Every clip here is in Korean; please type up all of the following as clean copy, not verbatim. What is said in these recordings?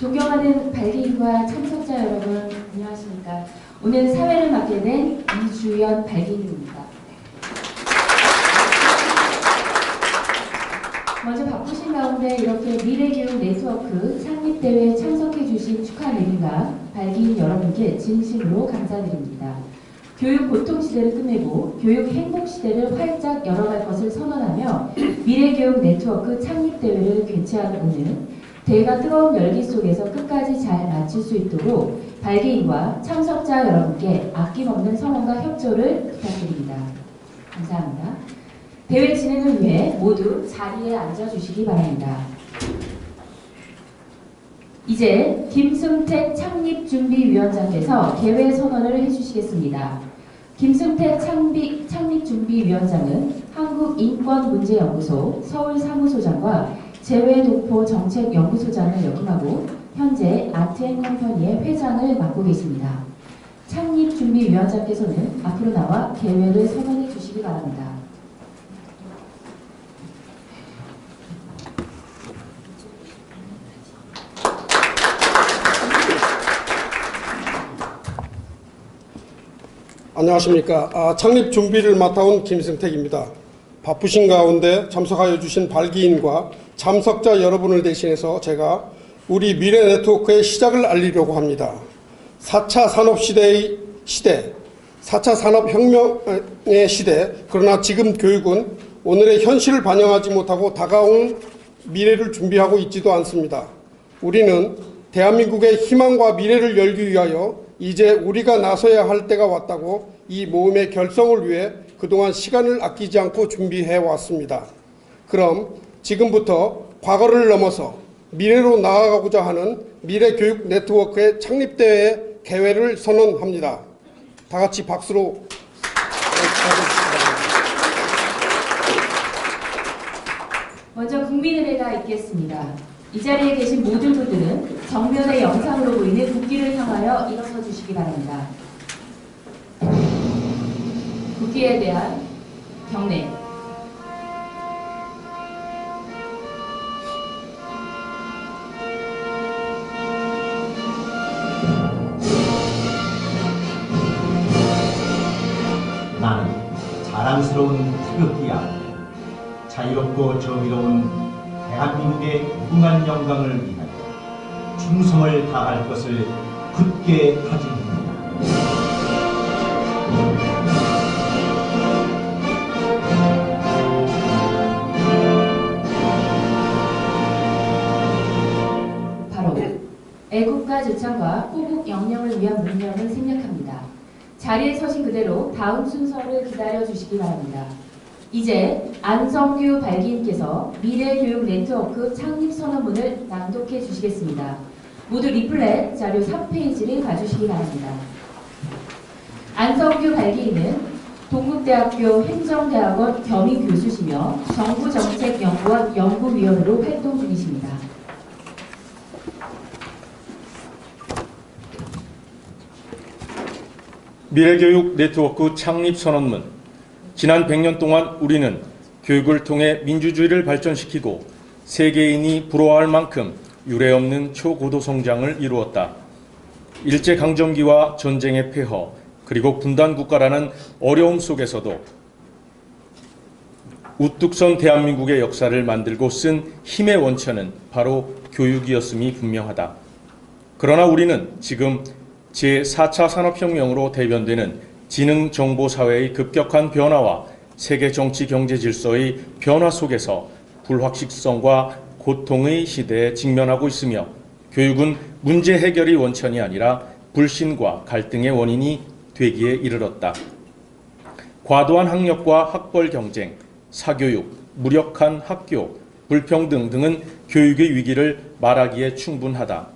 존경하는 발기인과 참석자 여러분, 안녕하십니까. 오늘 사회를 맡게 된 이주연 발기인입니다. 먼저 바쁘신 가운데 이렇게 미래교육 네트워크 창립대회에 참석해 주신 축하드립니다. 발기인 여러분께 진심으로 감사드립니다. 교육 고통 시대를 끝내고 교육 행복 시대를 활짝 열어갈 것을 선언하며 미래교육 네트워크 창립대회를 개최하는 오늘, 대회가 뜨거운 열기 속에서 끝까지 잘 마칠 수 있도록 발기인과 참석자 여러분께 아낌없는 성원과 협조를 부탁드립니다. 감사합니다. 대회 진행을 위해 모두 자리에 앉아주시기 바랍니다. 이제 김승택 창립준비위원장께서 개회 선언을 해주시겠습니다. 김승택 창립준비위원장은 한국인권문제연구소 서울사무소장과 재외동포정책연구소장을 역임하고 현재 아트앤컴퍼니의 회장을 맡고 계십니다. 창립준비위원장께서는 앞으로 나와 개회를 선언해 주시기 바랍니다. 안녕하십니까. 창립 준비를 맡아온 김승택입니다. 바쁘신 가운데 참석하여 주신 발기인과 참석자 여러분을 대신해서 제가 우리 미래 네트워크의 시작을 알리려고 합니다. 4차 산업시대의 시대, 4차 산업혁명의 시대, 그러나 지금 교육은 오늘의 현실을 반영하지 못하고 다가온 미래를 준비하고 있지도 않습니다. 우리는 대한민국의 희망과 미래를 열기 위하여 이제 우리가 나서야 할 때가 왔다고 이 모임의 결성을 위해 그동안 시간을 아끼지 않고 준비해 왔습니다. 그럼 지금부터 과거를 넘어서 미래로 나아가고자 하는 미래교육 네트워크의 창립대회 개회를 선언합니다. 다 같이 박수로 먼저 국민의례가 있겠습니다. 이 자리에 계신 모든 분들은 정면의 영상으로 보이는 국기를 향하여 일어서 주시기 바랍니다. 국기에 대한 경례. 나는 자랑스러운 태극기야. 자유롭고 정의로운 대한민국의 무궁한 영광을 위하여 충성을 다할 것을 굳게 다짐합니다. 바로 애국가 제창과 호국 영령을 위한 문명을 생략합니다. 자리에 서신 그대로 다음 순서를 기다려 주시기 바랍니다. 이제 안성규 발기인께서 미래교육 네트워크 창립 선언문을 낭독해 주시겠습니다. 모두 리플렛 자료 3페이지를 봐주시기 바랍니다. 안성규 발기인은 동국대학교 행정대학원 겸임 교수시며 정부정책연구원 연구위원으로 활동 중이십니다. 미래교육 네트워크 창립 선언문. 지난 100년 동안 우리는 교육을 통해 민주주의를 발전시키고 세계인이 부러워할 만큼 유례없는 초고도 성장을 이루었다. 일제강점기와 전쟁의 폐허, 그리고 분단국가라는 어려움 속에서도 우뚝 선 대한민국의 역사를 만들고 쓴 힘의 원천은 바로 교육이었음이 분명하다. 그러나 우리는 지금 제4차 산업혁명으로 대변되는 지능정보사회의 급격한 변화와 세계 정치 경제 질서의 변화 속에서 불확실성과 고통의 시대에 직면하고 있으며 교육은 문제 해결의 원천이 아니라 불신과 갈등의 원인이 되기에 이르렀다. 과도한 학력과 학벌 경쟁, 사교육, 무력한 학교, 불평등 등은 교육의 위기를 말하기에 충분하다.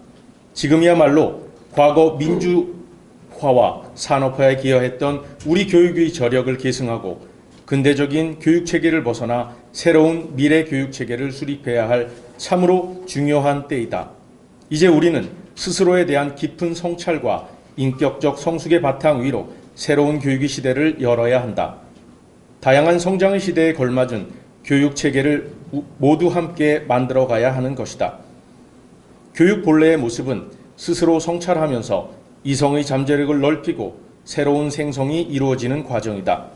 지금이야말로 과거 민주화와 산업화에 기여했던 우리 교육의 저력을 계승하고 근대적인 교육체계를 벗어나 새로운 미래 교육체계를 수립해야 할 참으로 중요한 때이다. 이제 우리는 스스로에 대한 깊은 성찰과 인격적 성숙의 바탕 위로 새로운 교육의 시대를 열어야 한다. 다양한 성장의 시대에 걸맞은 교육체계를 모두 함께 만들어가야 하는 것이다. 교육 본래의 모습은 스스로 성찰하면서 이성의 잠재력을 넓히고 새로운 생성이 이루어지는 과정이다.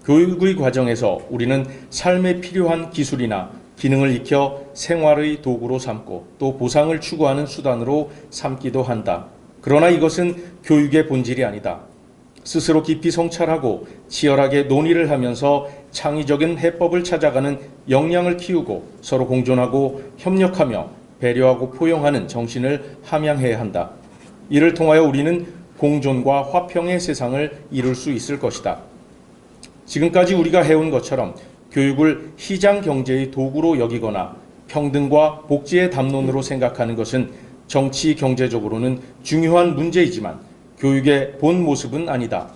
교육의 과정에서 우리는 삶에 필요한 기술이나 기능을 익혀 생활의 도구로 삼고 또 보상을 추구하는 수단으로 삼기도 한다. 그러나 이것은 교육의 본질이 아니다. 스스로 깊이 성찰하고 치열하게 논의를 하면서 창의적인 해법을 찾아가는 역량을 키우고 서로 공존하고 협력하며 배려하고 포용하는 정신을 함양해야 한다. 이를 통하여 우리는 공존과 화평의 세상을 이룰 수 있을 것이다. 지금까지 우리가 해온 것처럼 교육을 시장 경제의 도구로 여기거나 평등과 복지의 담론으로 생각하는 것은 정치 경제적으로는 중요한 문제이지만 교육의 본 모습은 아니다.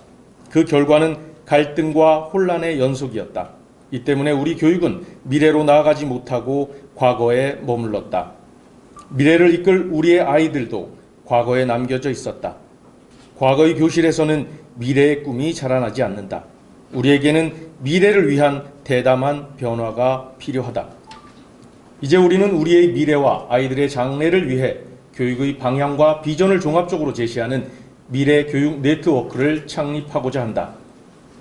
그 결과는 갈등과 혼란의 연속이었다. 이 때문에 우리 교육은 미래로 나아가지 못하고 과거에 머물렀다. 미래를 이끌 우리의 아이들도 과거에 남겨져 있었다. 과거의 교실에서는 미래의 꿈이 자라나지 않는다. 우리에게는 미래를 위한 대담한 변화가 필요하다. 이제 우리는 우리의 미래와 아이들의 장래를 위해 교육의 방향과 비전을 종합적으로 제시하는 미래교육 네트워크를 창립하고자 한다.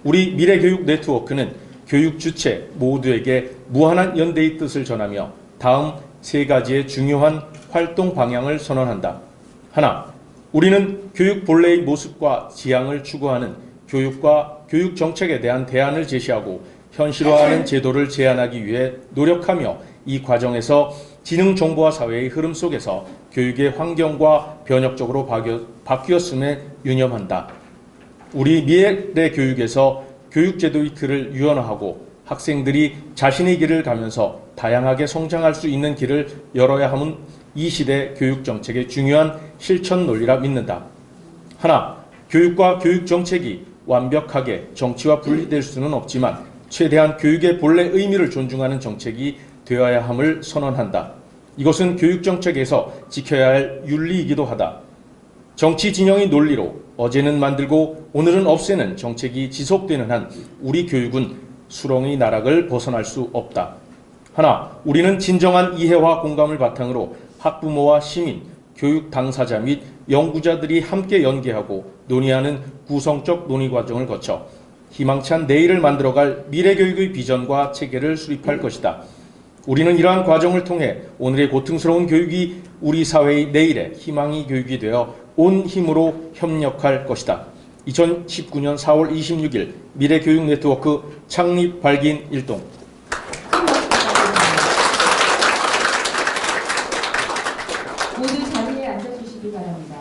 우리 미래교육 네트워크는 교육 주체 모두에게 무한한 연대의 뜻을 전하며 다음 세 가지의 중요한 활동 방향을 선언한다. 하나, 우리는 교육 본래의 모습과 지향을 추구하는 교육과 교육 정책에 대한 대안을 제시하고 현실화하는 제도를 제안하기 위해 노력하며 이 과정에서 지능정보화 사회의 흐름 속에서 교육의 환경과 변혁적으로 바뀌었음에 유념한다. 우리 미래 교육에서 교육제도의 틀을 유연화하고 학생들이 자신의 길을 가면서 다양하게 성장할 수 있는 길을 열어야 함은 이 시대 교육정책의 중요한 실천 논리라 믿는다. 하나, 교육과 교육정책이 완벽하게 정치와 분리될 수는 없지만 최대한 교육의 본래 의미를 존중하는 정책이 되어야 함을 선언한다. 이것은 교육정책에서 지켜야 할 윤리이기도 하다. 정치 진영의 논리로 어제는 만들고 오늘은 없애는 정책이 지속되는 한 우리 교육은 수렁의 나락을 벗어날 수 없다. 하나, 우리는 진정한 이해와 공감을 바탕으로 학부모와 시민, 교육 당사자 및 연구자들이 함께 연계하고 논의하는 구성적 논의 과정을 거쳐 희망찬 내일을 만들어갈 미래교육의 비전과 체계를 수립할 것이다. 우리는 이러한 과정을 통해 오늘의 고통스러운 교육이 우리 사회의 내일의 희망의 교육이 되어 온 힘으로 협력할 것이다. 2019년 4월 26일 미래교육 네트워크 창립 발기인 일동. 모두 자리에 앉아주시기 바랍니다.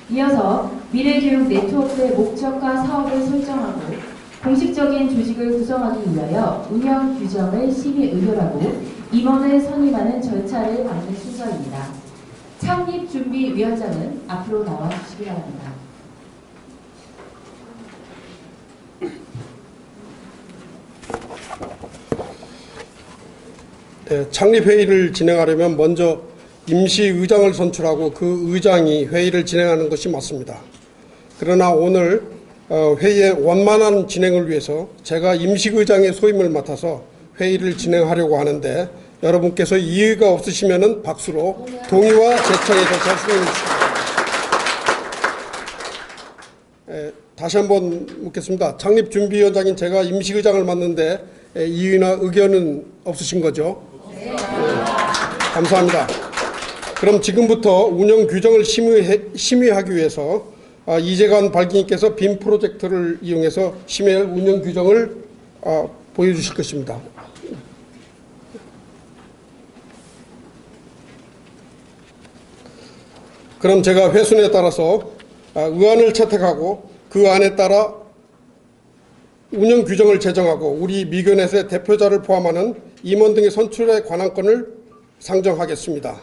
이어서 미래교육 네트워크의 목적과 사업을 설정하고 공식적인 조직을 구성하기 위하여 운영 규정을 심의 의결하고 임원을 선임하는 절차를 밟는 순서입니다. 창립준비위원장은 앞으로 나와 주시기 바랍니다. 네, 창립회의를 진행하려면 먼저 임시의장을 선출하고 그 의장이 회의를 진행하는 것이 맞습니다. 그러나 오늘 회의의 원만한 진행을 위해서 제가 임시의장의 소임을 맡아서 회의를 진행하려고 하는데 여러분께서 이의가 없으시면 박수로 동의와 제청에 대해서 수행해 주십니다. 다시 한번 묻겠습니다. 창립준비위원장인 제가 임시의장을 맡는데 이의나 의견은 없으신 거죠? 네. 감사합니다. 그럼 지금부터 운영 규정을 심의하기 위해서 이재관 발기인께서 빔 프로젝터를 이용해서 심의할 운영 규정을 보여주실 것입니다. 그럼 제가 회순에 따라서 의안을 채택하고 그 안에 따라 운영 규정을 제정하고 우리 미교넷의 대표자를 포함하는 임원 등의 선출에 관한 건을 상정하겠습니다.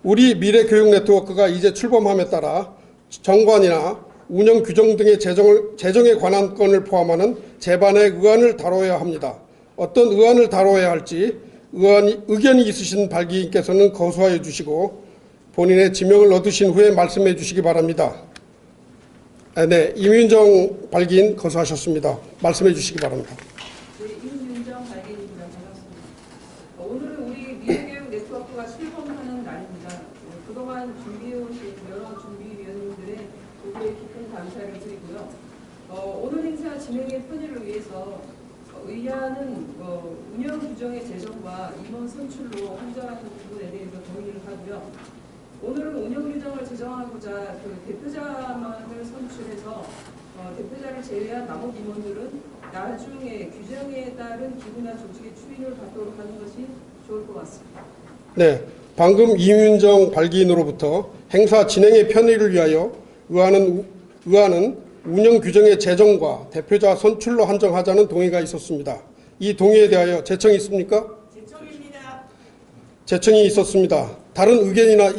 우리 미래교육 네트워크가 이제 출범함에 따라 정관이나 운영 규정 등의 제정에 관한 건을 포함하는 제반의 의안을 다뤄야 합니다. 어떤 의안을 다뤄야 할지 의견이 있으신 발기인께서는 거수하여 주시고 본인의 지명을 얻으신 후에 말씀해 주시기 바랍니다. 네, 임윤정 발기인 거수하셨습니다. 말씀해 주시기 바랍니다. 네, 임윤정 발기인입니다. 반갑습니다. 진행의 편의를 위해서 의안은 운영 규정의 제정과 임원 선출로 한정하는 부분에 대해서 동의를 하고요. 오늘은 운영 규정을 제정하고자 대표자만을 선출해서 대표자를 제외한 나머지 임원들은 나중에 규정에 따른 기구나 조직의 추인을 받도록 하는 것이 좋을 것 같습니다. 네, 방금 이윤정 발기인으로부터 행사 진행의 편의를 위하여 의안은 운영 규정의 제정과 대표자 선출로 한정하자는 동의가 있었습니다. 이 동의에 대하여 제청이 있습니까? 제청입니다. 제청이 있었습니다. 다른 의견이나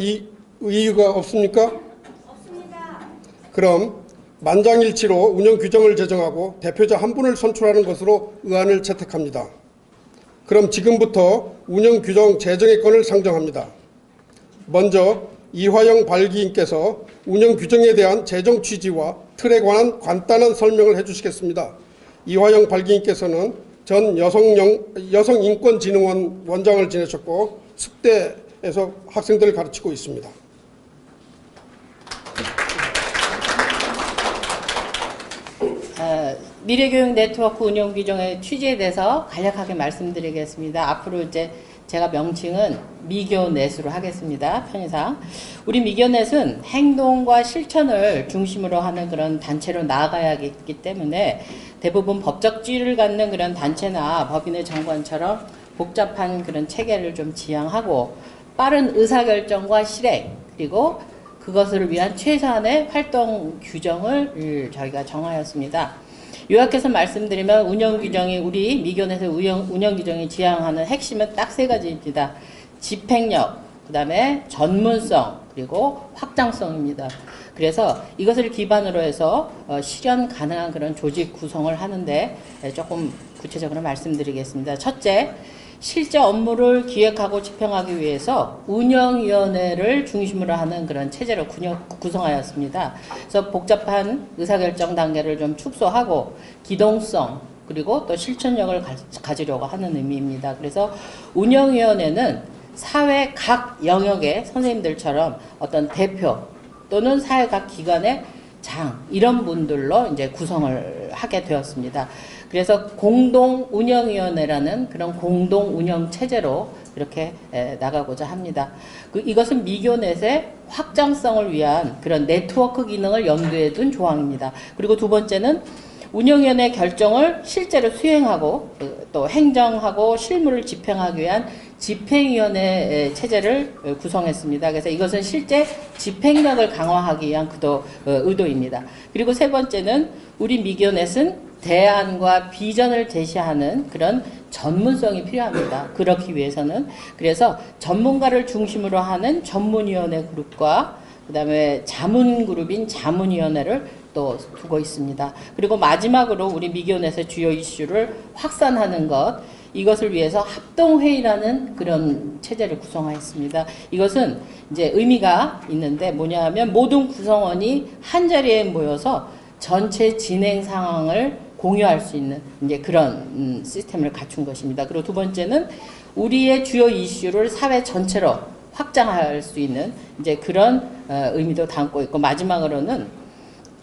이의가 없습니까? 없습니다. 그럼 만장일치로 운영 규정을 제정하고 대표자 한 분을 선출하는 것으로 의안을 채택합니다. 그럼 지금부터 운영 규정 제정의 건을 상정합니다. 먼저 이화영 발기인께서 운영 규정에 대한 제정 취지와 틀에 관한 간단한 설명을 해주시겠습니다. 이화영 발기인께서는 전 여성인권진흥원 원장을 지내셨고 습대에서 학생들을 가르치고 있습니다. 미래교육 네트워크 운영 규정의 취지에 대해서 간략하게 말씀드리겠습니다. 앞으로 이제 제가 명칭은 미교넷으로 하겠습니다. 편의상. 우리 미교넷은 행동과 실천을 중심으로 하는 그런 단체로 나아가야겠기 때문에 대부분 법적 지위를 갖는 그런 단체나 법인의 정관처럼 복잡한 그런 체계를 좀 지향하고 빠른 의사결정과 실행 그리고 그것을 위한 최소한의 활동 규정을 저희가 정하였습니다. 요약해서 말씀드리면 운영규정이 우리 미교넷의 운영규정이 지향하는 핵심은 딱 세 가지입니다. 집행력, 그 다음에 전문성, 그리고 확장성입니다. 그래서 이것을 기반으로 해서 실현 가능한 그런 조직 구성을 하는데 조금 구체적으로 말씀드리겠습니다. 첫째, 실제 업무를 기획하고 집행하기 위해서 운영위원회를 중심으로 하는 그런 체제를 구성하였습니다. 그래서 복잡한 의사결정 단계를 좀 축소하고 기동성 그리고 또 실천력을 가지려고 하는 의미입니다. 그래서 운영위원회는 사회 각 영역의 선생님들처럼 어떤 대표 또는 사회 각 기관의 장 이런 분들로 이제 구성을 하게 되었습니다. 그래서 공동운영위원회라는 그런 공동운영체제로 이렇게 나가고자 합니다. 이것은 미교넷의 확장성을 위한 그런 네트워크 기능을 염두에 둔 조항입니다. 그리고 두 번째는 운영위원회 결정을 실제로 수행하고 또 행정하고 실무를 집행하기 위한 집행위원회 체제를 구성했습니다. 그래서 이것은 실제 집행력을 강화하기 위한 의도입니다. 그리고 세 번째는 우리 미교넷은 대안과 비전을 제시하는 그런 전문성이 필요합니다. 그렇기 위해서는 그래서 전문가를 중심으로 하는 전문위원회 그룹과 그 다음에 자문그룹인 자문위원회를 또 두고 있습니다. 그리고 마지막으로 우리 미교넷의 주요 이슈를 확산하는 것 이것을 위해서 합동회의라는 그런 체제를 구성하였습니다. 이것은 이제 의미가 있는데 뭐냐 하면 모든 구성원이 한자리에 모여서 전체 진행 상황을 공유할 수 있는 이제 그런 시스템을 갖춘 것입니다. 그리고 두 번째는 우리의 주요 이슈를 사회 전체로 확장할 수 있는 이제 그런 의미도 담고 있고 마지막으로는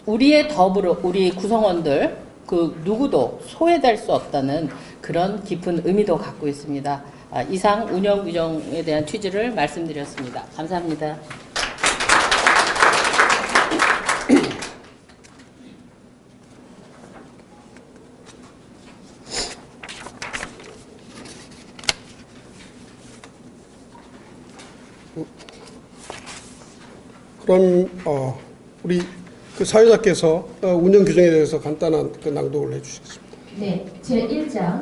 우리의 더불어 우리 구성원들 그 누구도 소외될 수 없다는 그런 깊은 의미도 갖고 있습니다. 이상 운영 규정에 대한 취지를 말씀드렸습니다. 감사합니다. 그럼 우리 그 사회자께서 운영 규정에 대해서 간단한 그 낭독을 해주시겠습니다. 네, 제1장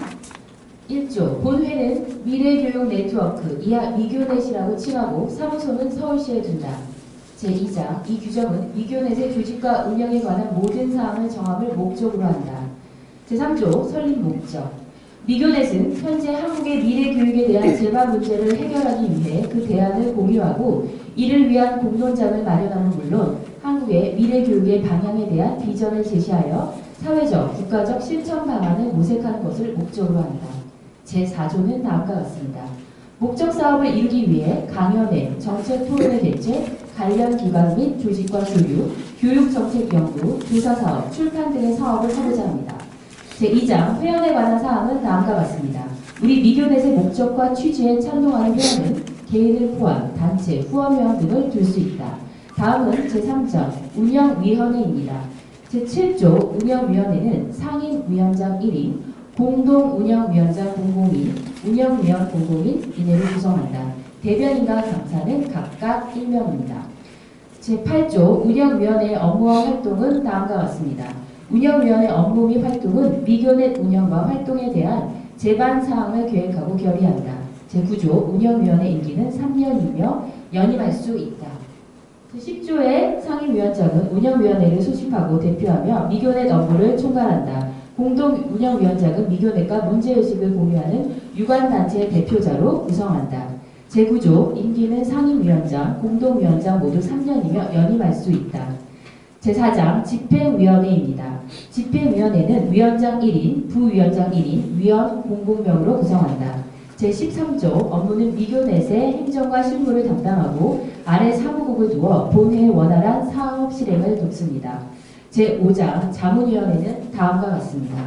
1조 본회는 미래교육 네트워크 이하 미교넷이라고 칭하고 사무소는 서울시에 둔다. 제2장 이 규정은 미교넷의 조직과 운영에 관한 모든 사항을 정함을 목적으로 한다. 제3조 설립 목적 미교넷은 현재 한국의 미래교육에 대한 제반 문제를 해결하기 위해 그 대안을 공유하고 이를 위한 공론장을 마련함은 물론 한국의 미래교육의 방향에 대한 비전을 제시하여 사회적, 국가적 실천 방안을 모색하는 것을 목적으로 한다. 제4조는 다음과 같습니다. 목적 사업을 이루기 위해 강연회, 정책 토론회 개최, 관련 기관 및 조직과 교육, 교육정책 연구, 조사사업, 출판 등의 사업을 하고자 합니다. 제2장 회원에 관한 사항은 다음과 같습니다. 우리 미교넷의 목적과 취지에 찬동하는 회원은 개인을 포함 단체, 후원회원 등을 둘 수 있다. 다음은 제3장 운영위원회입니다. 제7조 운영위원회는 상임위원장 1인, 공동운영위원장 002, 운영위원 001 이내로 구성한다. 대변인과 감사는 각각 1명입니다. 제8조 운영위원회의 업무와 활동은 다음과 같습니다. 운영위원회 업무 및 활동은 미교넷 운영과 활동에 대한 제반 사항을 계획하고 결의한다. 제9조 운영위원회 임기는 3년이며 연임할 수 있다. 제10조의 상임위원장은 운영위원회를 소집하고 대표하며 미교넷 업무를 총괄한다. 공동운영위원장은 미교넷과 문제의식을 공유하는 유관단체의 대표자로 구성한다. 제9조 임기는 상임위원장, 공동위원장 모두 3년이며 연임할 수 있다. 제4장 집행위원회입니다. 집행위원회는 위원장 1인, 부위원장 1인, 위원 00명으로 구성한다. 제13조 업무는 미교넷의 행정과 실무를 담당하고 아래 사무국을 두어 본회의 원활한 사업 실행을 돕습니다. 제5장 자문위원회는 다음과 같습니다.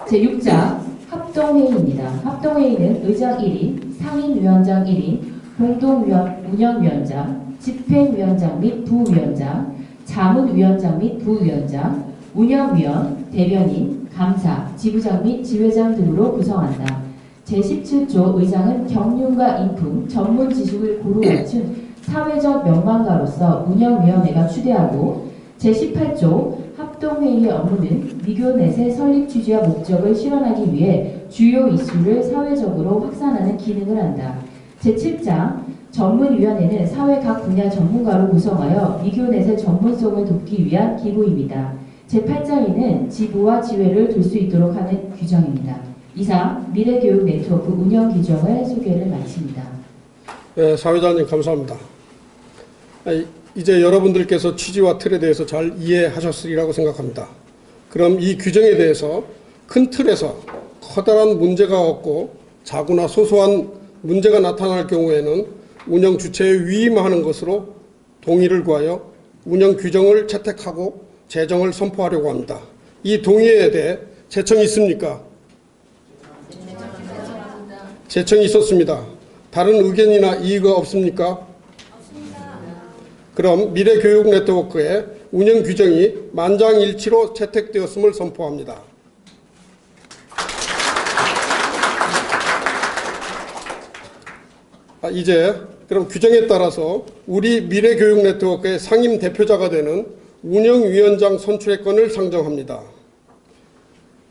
제6장 합동회의입니다. 합동회의는 의장 1인, 상임위원장 1인, 공동운영위원장, 집행위원장 및 부위원장, 자문위원장 및 부위원장, 운영위원, 대변인, 감사, 지부장 및 지회장 등으로 구성한다. 제17조 의장은 경륜과 인품, 전문 지식을 고루 갖춘 사회적 명망가로서 운영위원회가 추대하고 제18조 합동회의의 업무는 미교넷의 설립 취지와 목적을 실현하기 위해 주요 이슈를 사회적으로 확산하는 기능을 한다. 제7장 전문위원회는 사회 각 분야 전문가로 구성하여 미교넷의 전문성을 돕기 위한 기구입니다. 제8장에는 지부와 지회를 둘 수 있도록 하는 규정입니다. 이상 미래교육 네트워크 운영 규정을 소개를 마칩니다. 네, 사회자님 감사합니다. 이제 여러분들께서 취지와 틀에 대해서 잘 이해하셨으리라고 생각합니다. 그럼 이 규정에 대해서 큰 틀에서 커다란 문제가 없고 작거나 소소한 문제가 나타날 경우에는 운영 주체에 위임하는 것으로 동의를 구하여 운영 규정을 채택하고 제정을 선포하려고 합니다. 이 동의에 대해 제청이 있습니까? 제청이 있었습니다. 다른 의견이나 이의가 없습니까? 없습니다. 그럼 미래교육 네트워크의 운영 규정이 만장일치로 채택되었음을 선포합니다. 이제 그럼 규정에 따라서 우리 미래교육 네트워크의 상임 대표자가 되는 운영위원장 선출의 건을 상정합니다.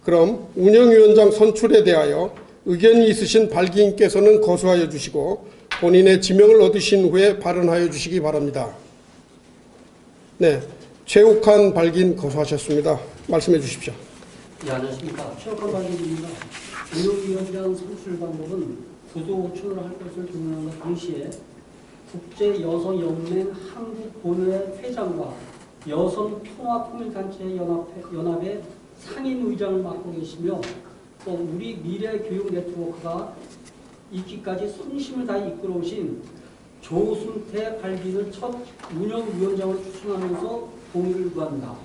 그럼 운영위원장 선출에 대하여 의견이 있으신 발기인께서는 거수하여 주시고 본인의 지명을 얻으신 후에 발언하여 주시기 바랍니다. 네, 최욱한 발기인 거수하셨습니다. 말씀해 주십시오. 네, 안녕하십니까. 최욱한 발기인입니다. 운영위원장 선출 방법은 구조 호출을 할 것을 동의함과 동시에 국제여성연맹 한국본회 회장과 여성통합국민단체 연합의 상임의장을 맡고 계시며 또 우리 미래교육 네트워크가 있기까지 성심을 다해 이끌어오신 조순태 발기인을 첫 운영위원장으로 추천하면서 동의를 구합니다.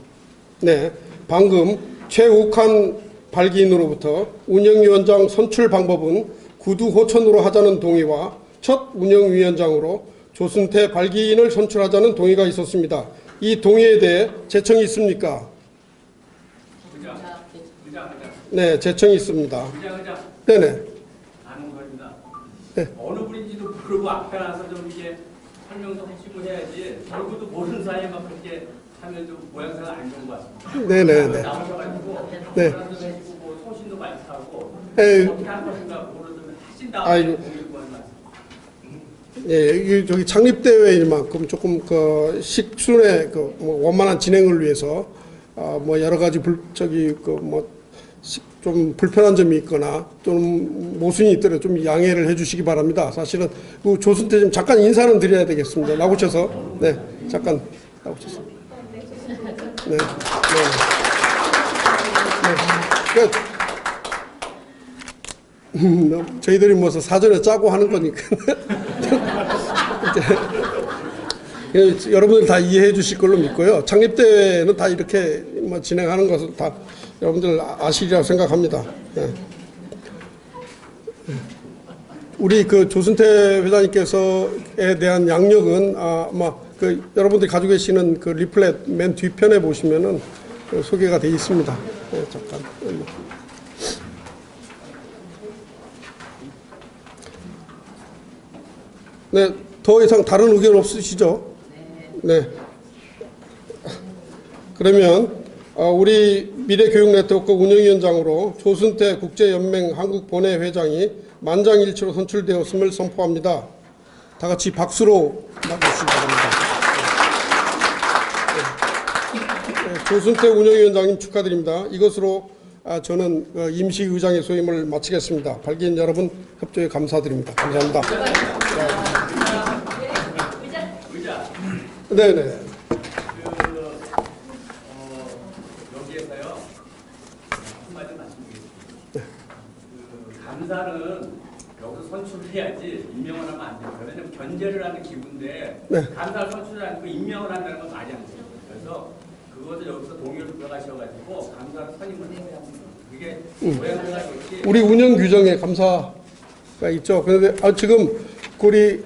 네, 방금 최욱한 발기인으로부터 운영위원장 선출 방법은 구두호천으로 하자는 동의와 첫 운영위원장으로 조순태 발기인을 선출하자는 동의가 있었습니다. 이 동의에 대해 제청이 있습니까? 네, 제청이 있습니다. 네네. 아는 겁니다. 네. 어느 분인지도 모르고 앞에 나서 좀 이게 설명도 하시고 해야지. 얼굴도 모르는 사이에 막 그렇게 하면 좀 모양새가 안 좋은 것 같습니다. 네네네. 나오셔가지고 네. 사람도 해주고 뭐 소신도 많이 하고 에이. 어떻게 할 것인가 모르면 하신 다음에 아이고. 공유를 구하는 말씀. 예, 저기 창립대회일만큼 조금 그 식순의 그 뭐 원만한 진행을 위해서 뭐 여러 가지 좀 불편한 점이 있거나 좀 모순이 있더라도 좀 양해를 해주시기 바랍니다. 사실은 그 조순태 좀 잠깐 인사는 드려야 되겠습니다. 나오셔서 네, 잠깐 나오셔서 네, 네. 네. 저희들이 무슨 사전에 짜고 하는 거니까 여러분들 다 이해해 주실 걸로 믿고요. 창립대회는 다 이렇게 뭐 진행하는 것을 다 여러분들 아시리라고 생각합니다. 예. 우리 그 조순태 회장님께서에 대한 양력은 아마 그 여러분들이 가지고 계시는 그 리플렛 맨 뒤편에 보시면은 그 소개가 되어 있습니다. 예, 잠깐. 네, 더 이상 다른 의견 없으시죠? 네. 그러면 우리 미래교육네트워크 운영위원장으로 조순태 국제연맹 한국본회회장이 만장일치로 선출되었음을 선포합니다. 다 같이 박수로 맞으시기 바랍니다. 네, 조순태 운영위원장님 축하드립니다. 이것으로 저는 임시의장의 소임을 마치겠습니다. 발기인 여러분 협조에 감사드립니다. 감사합니다. 네네. 여기에서요 한마디 말씀드리겠습니다. 감사는 여기서 선출해야지 임명을 하면 안 돼요. 왜냐하면 견제를 하는 기구인데 네. 감사를 선출을 하고 임명을 한다는 건 말이 안 돼요. 그래서 그것을 여기서 동의를 들어가셔가지고 감사를 선임을 해야 합니다. 그게 모양새가 좋지. 우리 운영 규정에 감사가 있죠. 그런데 지금 우리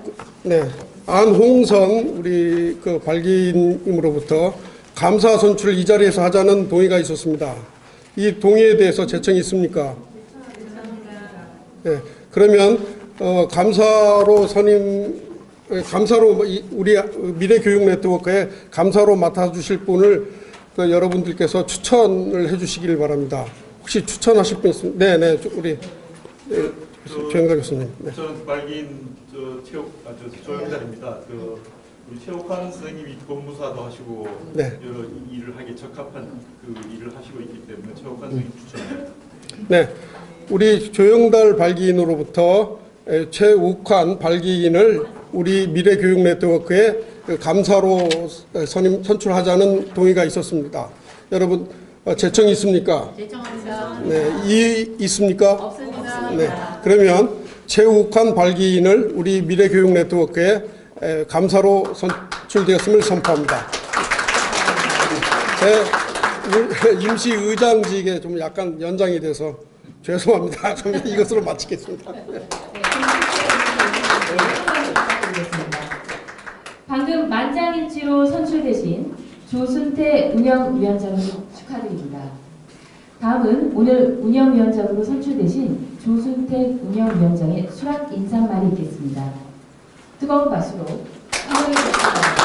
안홍선 우리 그 발기인으로부터 감사 선출을 이 자리에서 하자는 동의가 있었습니다. 이 동의에 대해서 제청이 있습니까? 네. 그러면 감사로 우리 미래교육네트워크에 감사로 맡아주실 분을 여러분들께서 추천을 해주시길 바랍니다. 혹시 추천하실 분 있으면 네네 우리 조영달 교수님. 네. 저는 발기인 조영달입니다. 우리 최옥환 선생님이 법무사도 하시고 네. 여러 일을 하기 적합한 그 일을 하시고 있기 때문에 최옥환 선생님 추천합니다. 네, 우리 조영달 발기인으로부터 최욱환 발기인을 우리 미래교육네트워크에 감사로 선출하자는 동의가 있었습니다. 여러분 제청이 있습니까? 제청합니다. 네, 있습니까? 없습니다. 네, 그러면 최욱환 발기인을 우리 미래교육네트워크에 감사로 선출되었음을 선포합니다. 제 임시의장직에 좀 약간 연장이 돼서 죄송합니다. 그럼 이것으로 마치겠습니다. 방금 만장일치로 선출되신 조순태 운영위원장을 축하드립니다. 다음은 오늘 운영위원장으로 선출되신 조순태 운영위원장의 수락 인사말이 있겠습니다. 뜨거운 박수로 환영해 주시기 바랍니다.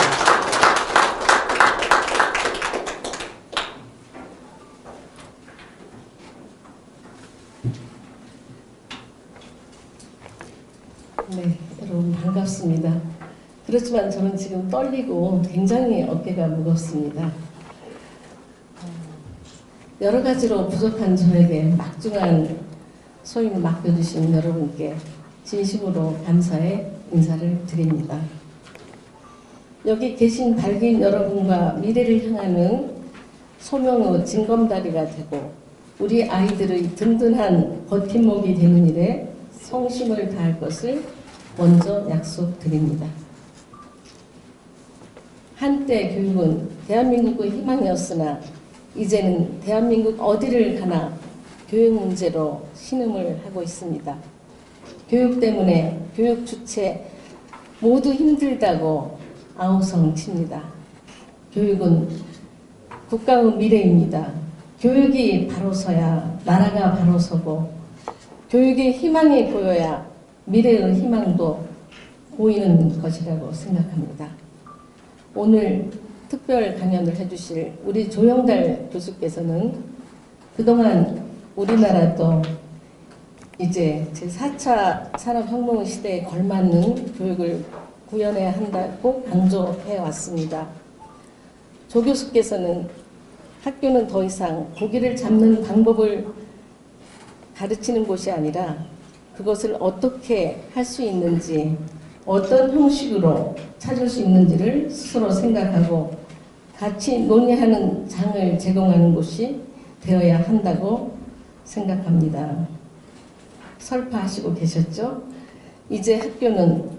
네, 여러분 반갑습니다. 그렇지만 저는 지금 떨리고 굉장히 어깨가 무겁습니다. 여러 가지로 부족한 저에게 막중한 소임을 맡겨주신 여러분께 진심으로 감사의 인사를 드립니다. 여기 계신 발기인 여러분과 미래를 향하는 소명의 징검다리가 되고 우리 아이들의 든든한 버팀목이 되는 일에 성심을 다할 것을 먼저 약속드립니다. 한때 교육은 대한민국의 희망이었으나 이제는 대한민국 어디를 가나 교육 문제로 신음을 하고 있습니다. 교육 때문에 교육 주체 모두 힘들다고 아우성칩니다. 교육은 국가의 미래입니다. 교육이 바로 서야 나라가 바로 서고 교육의 희망이 보여야 미래의 희망도 보이는 것이라고 생각합니다. 오늘 특별 강연을 해주실 우리 조영달 교수께서는 그동안 우리나라도 이제 제4차 산업혁명 시대에 걸맞는 교육을 구현해야 한다고 강조해 왔습니다. 조 교수께서는 학교는 더 이상 고기를 잡는 방법을 가르치는 곳이 아니라 그것을 어떻게 할 수 있는지 어떤 형식으로 찾을 수 있는지를 스스로 생각하고 같이 논의하는 장을 제공하는 곳이 되어야 한다고 생각합니다. 설파하시고 계셨죠? 이제 학교는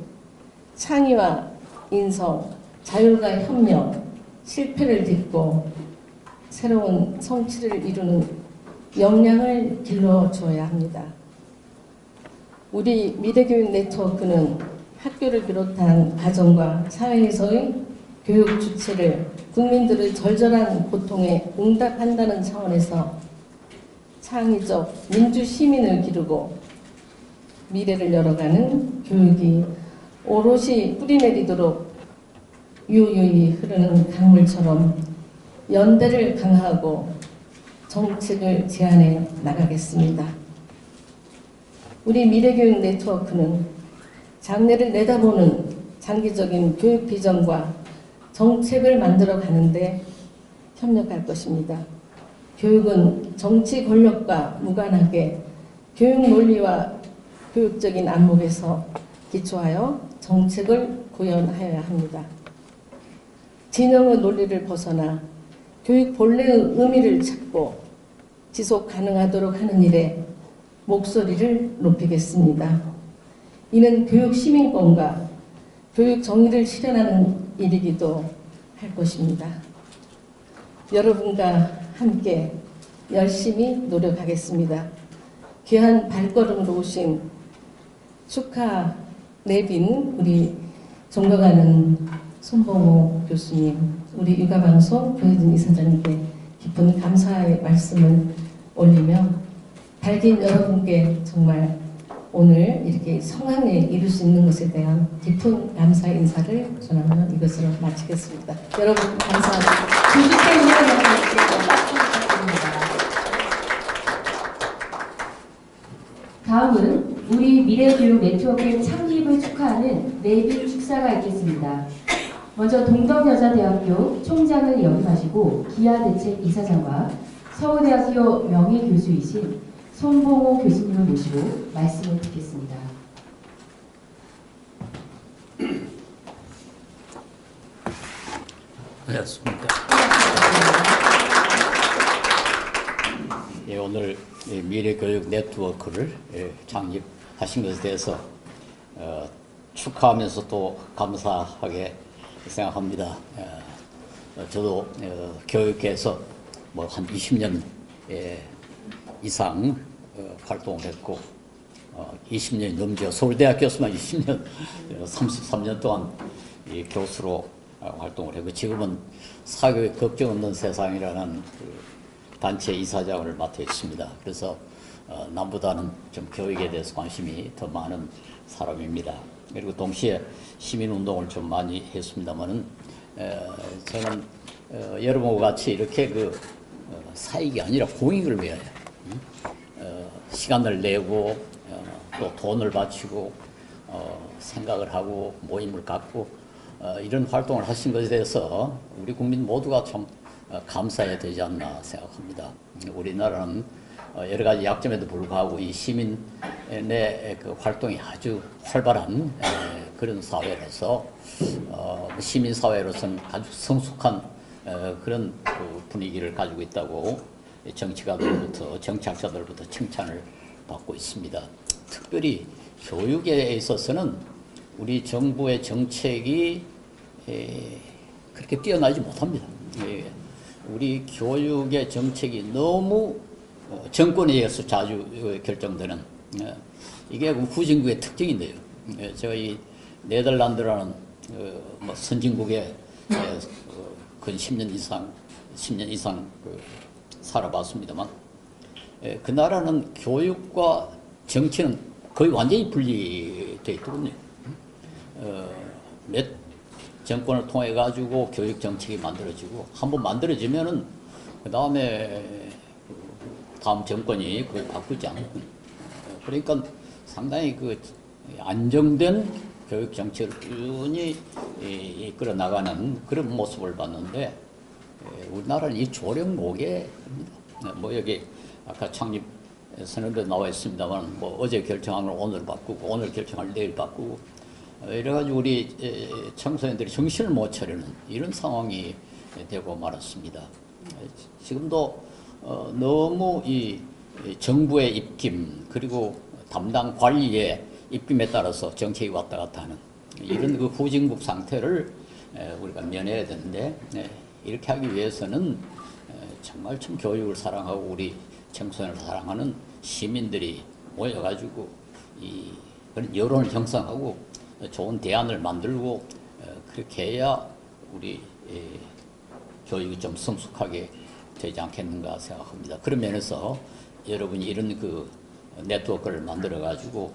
창의와 인성, 자율과 협력, 실패를 딛고 새로운 성취를 이루는 역량을 길러줘야 합니다. 우리 미래교육 네트워크는 학교를 비롯한 가정과 사회에서의 교육 주체를 국민들의 절절한 고통에 응답한다는 차원에서 창의적 민주시민을 기르고 미래를 열어가는 교육이 오롯이 뿌리내리도록 유유히 흐르는 강물처럼 연대를 강화하고 정책을 제안해 나가겠습니다. 우리 미래교육 네트워크는 장래를 내다보는 장기적인 교육 비전과 정책을 만들어 가는데 협력할 것입니다. 교육은 정치 권력과 무관하게 교육 논리와 교육적인 안목에서 기초하여 정책을 구현하여야 합니다. 진영의 논리를 벗어나 교육 본래의 의미를 찾고 지속 가능하도록 하는 일에 목소리를 높이겠습니다. 이는 교육 시민권과 교육 정의를 실현하는 일이기도 할 것입니다. 여러분과 함께 열심히 노력하겠습니다. 귀한 발걸음으로 오신 축하 내빈 우리 존경하는 손봉호 교수님, 우리 육아방송 조혜진 이사장님께 깊은 감사의 말씀을 올리며 발기인 여러분께 정말 오늘 이렇게 성황리에 이룰 수 있는 것에 대한 깊은 감사 인사를 전하며 이것으로 마치겠습니다. 여러분 감사합니다. 조직대 위원장님께 박수 부탁드립니다. 다음은 우리 미래교육 네트워크 창립을 축하하는 내빈 축사가 있겠습니다. 먼저 동덕여자대학교 총장을 역임하시고 기아대책 이사장과 서울대학교 명예교수이신 손봉호 교수님을 모시고 말씀을 듣겠습니다. 반갑습니다. 예, 오늘 미래교육 네트워크를 창립하신 것에 대해서 축하하면서 또 감사하게 생각합니다. 저도 교육계에서 뭐 한 20년 이상 활동을 했고 20년이 넘죠. 서울대학교에서만 20년, 33년 동안 교수로 활동을 했고 지금은 사교육 걱정 없는 세상이라는 단체 이사장을 맡아 있습니다. 그래서 남보다는 좀 교육에 대해서 관심이 더 많은 사람입니다. 그리고 동시에 시민운동을 좀 많이 했습니다만은 저는 여러분과 같이 이렇게 사익이 아니라 공익을 위하여 시간을 내고 또 돈을 바치고 생각을 하고 모임을 갖고 이런 활동을 하신 것에 대해서 우리 국민 모두가 참 감사해야 되지 않나 생각합니다. 우리나라는 여러 가지 약점에도 불구하고 이 시민의 그 활동이 아주 활발한 그런 사회라서 시민 사회로서는 아주 성숙한 그런 분위기를 가지고 있다고 정치가들로부터 정치학자들로부터 칭찬을 받고 있습니다. 특별히 교육에 있어서는 우리 정부의 정책이 그렇게 뛰어나지 못합니다. 우리 교육의 정책이 너무 정권에 의해서 자주 결정되는 이게 후진국의 특징인데요. 저희 네덜란드라는 뭐 선진국에 근 10년 이상 살아봤습니다만 그 나라는 교육과 정치는 거의 완전히 분리되어 있더군요. 몇 정권을 통해 가지고 교육 정책이 만들어지고 한번 만들어지면은 그 다음에 다음 정권이 그걸 바꾸지 않고 그러니까 상당히 안정된 교육 정책을 꾸준히 이끌어 나가는 그런 모습을 봤는데 우리나라는 이 조력모계입니다. 뭐 여기 아까 창립 선언도 나와 있습니다만 뭐 어제 결정한 걸 오늘 바꾸고 오늘 결정할 내일 바꾸고 이래가지고 우리 청소년들이 정신을 못 차리는 이런 상황이 되고 말았습니다. 지금도 너무 이 정부의 입김 그리고 담당 관리의 입김에 따라서 정책이 왔다 갔다 하는 이런 후진국 상태를 우리가 면해야 되는데 이렇게 하기 위해서는 정말 참 교육을 사랑하고 우리 청소년을 사랑하는 시민들이 모여가지고 그런 여론을 형성하고 좋은 대안을 만들고 그렇게 해야 우리 교육이 좀 성숙하게 되지 않겠는가 생각합니다. 그런 면에서 여러분이 이런 그 네트워크를 만들어가지고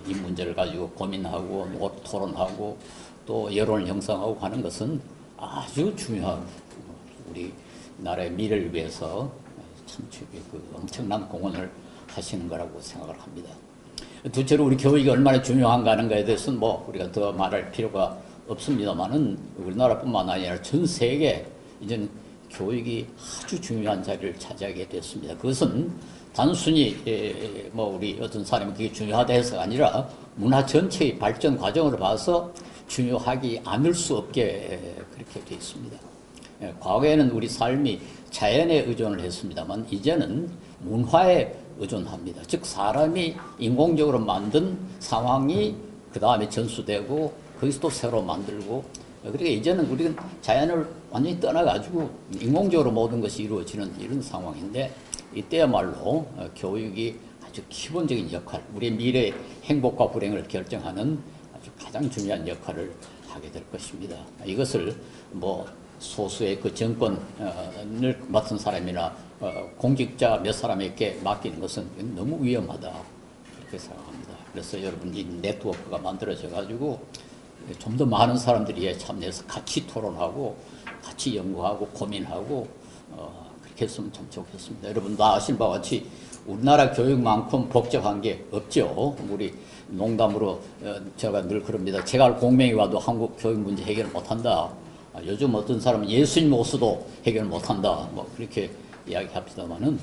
이 문제를 가지고 고민하고 토론하고 또 여론을 형성하고 하는 것은 아주 중요한 우리 나라의 미래를 위해서 참 엄청난 공헌을 하시는 거라고 생각을 합니다. 둘째로 우리 교육이 얼마나 중요한가 하는 것에 대해서는 뭐 우리가 더 말할 필요가 없습니다만은 우리나라뿐만 아니라 전 세계 이제는 교육이 아주 중요한 자리를 차지하게 됐습니다. 그것은 단순히 뭐 우리 어떤 사람이 그게 중요하다 해서가 아니라 문화 전체의 발전 과정으로 봐서 중요하기 않을 수 없게 그렇게 되어 있습니다. 과거에는 우리 삶이 자연에 의존을 했습니다만 이제는 문화에 의존합니다. 즉 사람이 인공적으로 만든 상황이 그 다음에 전수되고 거기서 또 새로 만들고 그러니까 이제는 우리는 자연을 완전히 떠나가지고 인공적으로 모든 것이 이루어지는 이런 상황인데 이때야말로 교육이 아주 기본적인 역할, 우리의 미래의 행복과 불행을 결정하는 아주 가장 중요한 역할을 하게 될 것입니다. 이것을 뭐 소수의 그 정권을 맡은 사람이나 공직자 몇 사람에게 맡기는 것은 너무 위험하다 그렇게 생각합니다. 그래서 여러분 이 네트워크가 만들어져 가지고 좀 더 많은 사람들이 참여해서 같이 토론하고 같이 연구하고 고민하고 그렇게 했으면 참 좋겠습니다. 여러분 다 아신 바와 같이 우리나라 교육만큼 복잡한 게 없죠. 우리 농담으로 제가 늘 그럽니다. 제가 공명이 와도 한국 교육 문제 해결 못한다. 요즘 어떤 사람은 예수님 모습도 해결 못한다. 뭐 그렇게 이야기합니다만은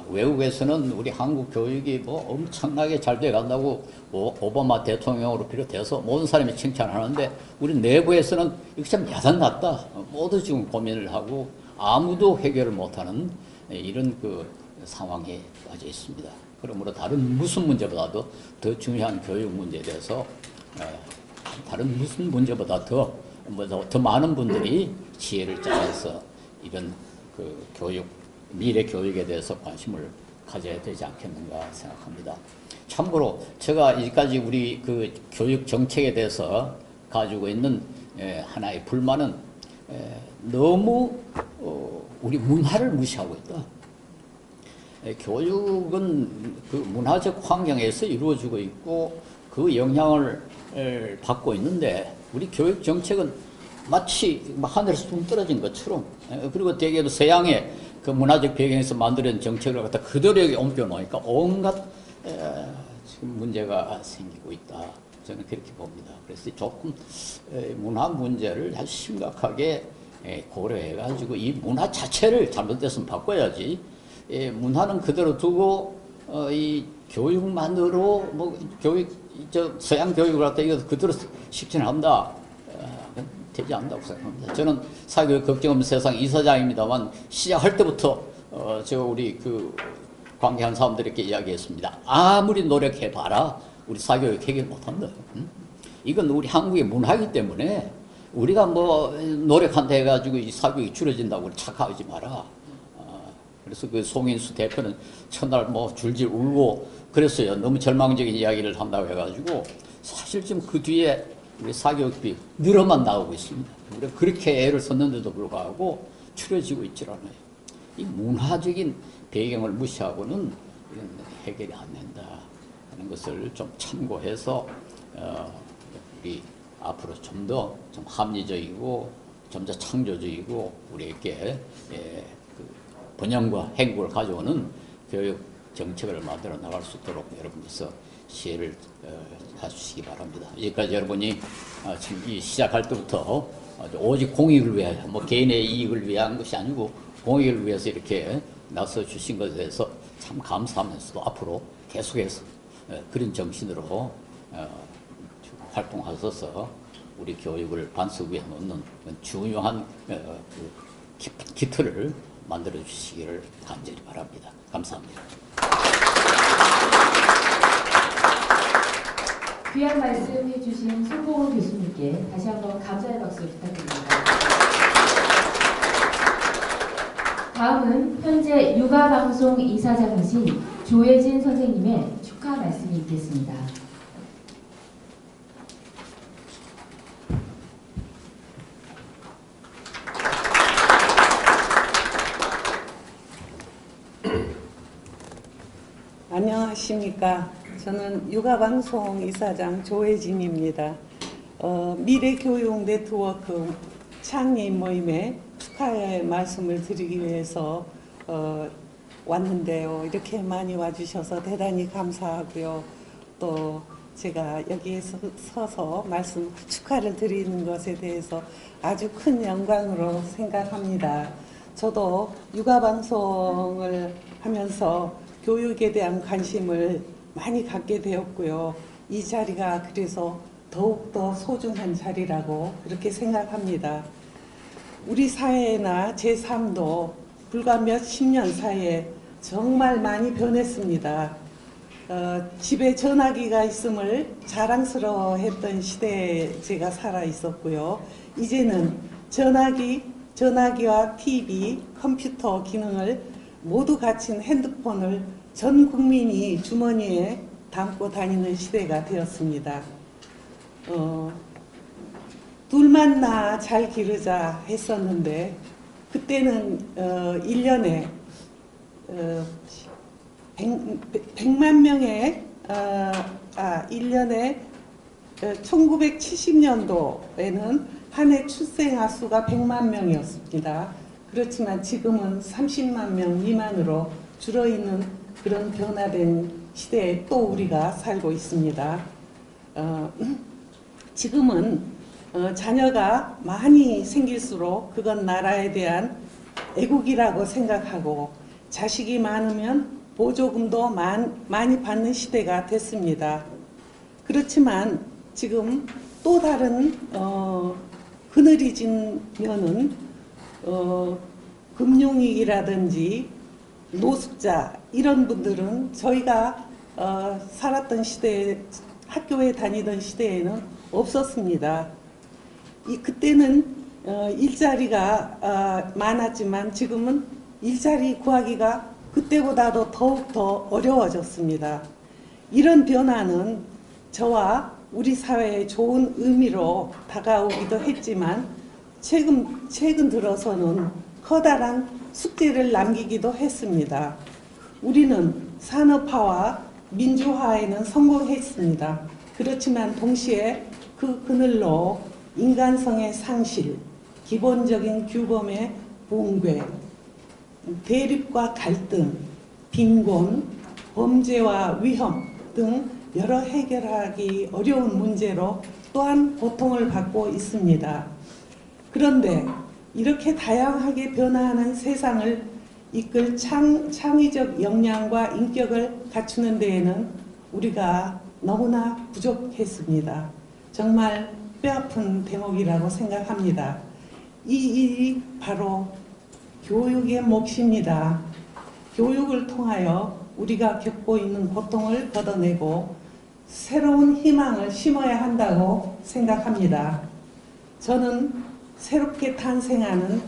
외국에서는 우리 한국 교육이 뭐 엄청나게 잘 돼 간다고 오바마 대통령으로 비롯해서 모든 사람이 칭찬하는데 우리 내부에서는 이거 참 야단났다. 모두 지금 고민을 하고 아무도 해결을 못하는 이런 그 상황에 빠져 있습니다. 그러므로 다른 무슨 문제보다도 더 중요한 교육 문제에 대해서 다른 무슨 문제보다 더 많은 분들이 지혜를 짜서 이런 그 교육, 미래 교육에 대해서 관심을 가져야 되지 않겠는가 생각합니다. 참고로 제가 이제까지 우리 그 교육 정책에 대해서 가지고 있는 하나의 불만은 너무 우리 문화를 무시하고 있다. 교육은 그 문화적 환경에서 이루어지고 있고 그 영향을 받고 있는데 우리 교육 정책은 마치 하늘에서 뚝 떨어진 것처럼 그리고 대개도 서양의 그 문화적 배경에서 만들어진 정책을 갖다 그대로 여기 옮겨놓으니까 온갖 지금 문제가 생기고 있다. 저는 그렇게 봅니다. 그래서 조금 문화 문제를 아주 심각하게 고려해가지고 이 문화 자체를 잘못됐으면 바꿔야지. 문화는 그대로 두고 이 교육만으로 뭐 서양 교육을 갖다 이거 그대로 쉽지는 않다. 되지 않는다고 생각합니다. 저는 사교육 걱정 없는 세상 이사장입니다만 시작할 때부터 우리 그 관계한 사람들에게 이야기했습니다. 아무리 노력해봐라 우리 사교육 해결 못한다. 이건 우리 한국의 문화이기 때문에 우리가 뭐 노력한다 해가지고 이 사교육이 줄어진다고 착각하지 마라. 그래서 그 송인수 대표는 첫날 뭐 줄줄 울고 그랬어요. 너무 절망적인 이야기를 한다고 해가지고 사실 지금 그 뒤에 우리 사교육비 늘어만 나오고 있습니다. 우리가 그렇게 애를 썼는데도 불구하고 줄여지고 있질 않아요. 이 문화적인 배경을 무시하고는 이건 해결이 안 된다 하는 것을 좀 참고해서 우리 앞으로 좀 더 좀 합리적이고 좀 더 창조적이고 우리에게 그 번영과 행복을 가져오는 교육 정책을 만들어 나갈 수 있도록 여러분께서 시혜를 해주시기 바랍니다. 여기까지 여러분이 지금 시작할 때부터 오직 공익을 위하여 뭐 개인의 이익을 위한 것이 아니고 공익을 위해서 이렇게 나서 주신 것에 대해서 참 감사하면서도 앞으로 계속해서 그런 정신으로 활동하셔서 우리 교육을 반석 위에 놓는 중요한 깊은 기틀을 만들어 주시기를 간절히 바랍니다. 감사합니다. 귀한 말씀 해주신 손봉훈 교수님께 다시 한번 감사의 박수 부탁드립니다. 다음 다음은 현재 육아방송 이사장이신 조혜진 선생님의 축하 말씀이 있겠습니다. 안녕하십니까. 저는 육아방송 이사장 조혜진입니다. 미래교육 네트워크 창립 모임에 축하의 말씀을 드리기 위해서 왔는데요. 이렇게 많이 와주셔서 대단히 감사하고요. 또 제가 여기에 서서 축하를 드리는 것에 대해서 아주 큰 영광으로 생각합니다. 저도 육아방송을 하면서 교육에 대한 관심을 많이 갖게 되었고요. 이 자리가 그래서 더욱더 소중한 자리라고 그렇게 생각합니다. 우리 사회나 제 삶도 불과 몇십 년 사이에 정말 많이 변했습니다. 집에 전화기가 있음을 자랑스러워했던 시대에 제가 살아 있었고요. 이제는 전화기와 TV, 컴퓨터 기능을 모두 갖춘 핸드폰을 전 국민이 주머니에 담고 다니는 시대가 되었습니다. 둘만 낳아 잘 기르자 했었는데 그때는 1년에 100만 명의 1년에 1970년도에는 한 해 출생아 수가 100만 명이었습니다. 그렇지만 지금은 30만 명 미만으로 줄어있는 그런 변화된 시대에 또 우리가 살고 있습니다. 지금은 자녀가 많이 생길수록 그건 나라에 대한 애국이라고 생각하고 자식이 많으면 보조금도 많이 받는 시대가 됐습니다. 그렇지만 지금 또 다른 그늘이진 면은 금융위기라든지 노숙자 이런 분들은 저희가 살았던 시대에 학교에 다니던 시대에는 없었습니다. 그때는 일자리가 많았지만 지금은 일자리 구하기가 그때보다도 더욱더 어려워졌습니다. 이런 변화는 저와 우리 사회에 좋은 의미로 다가오기도 했지만 최근 들어서는 커다란 숙제를 남기기도 했습니다. 우리는 산업화와 민주화에는 성공했습니다. 그렇지만 동시에 그 그늘로 인간성의 상실, 기본적인 규범의 붕괴, 대립과 갈등, 빈곤, 범죄와 위험 등 여러 해결하기 어려운 문제로 또한 고통을 받고 있습니다. 그런데 이렇게 다양하게 변화하는 세상을 이끌 창의적 역량과 인격을 갖추는 데에는 우리가 너무나 부족했습니다. 정말 뼈아픈 대목이라고 생각합니다. 이 일이 바로 교육의 몫입니다. 교육을 통하여 우리가 겪고 있는 고통을 걷어내고 새로운 희망을 심어야 한다고 생각합니다. 저는 새롭게 탄생하는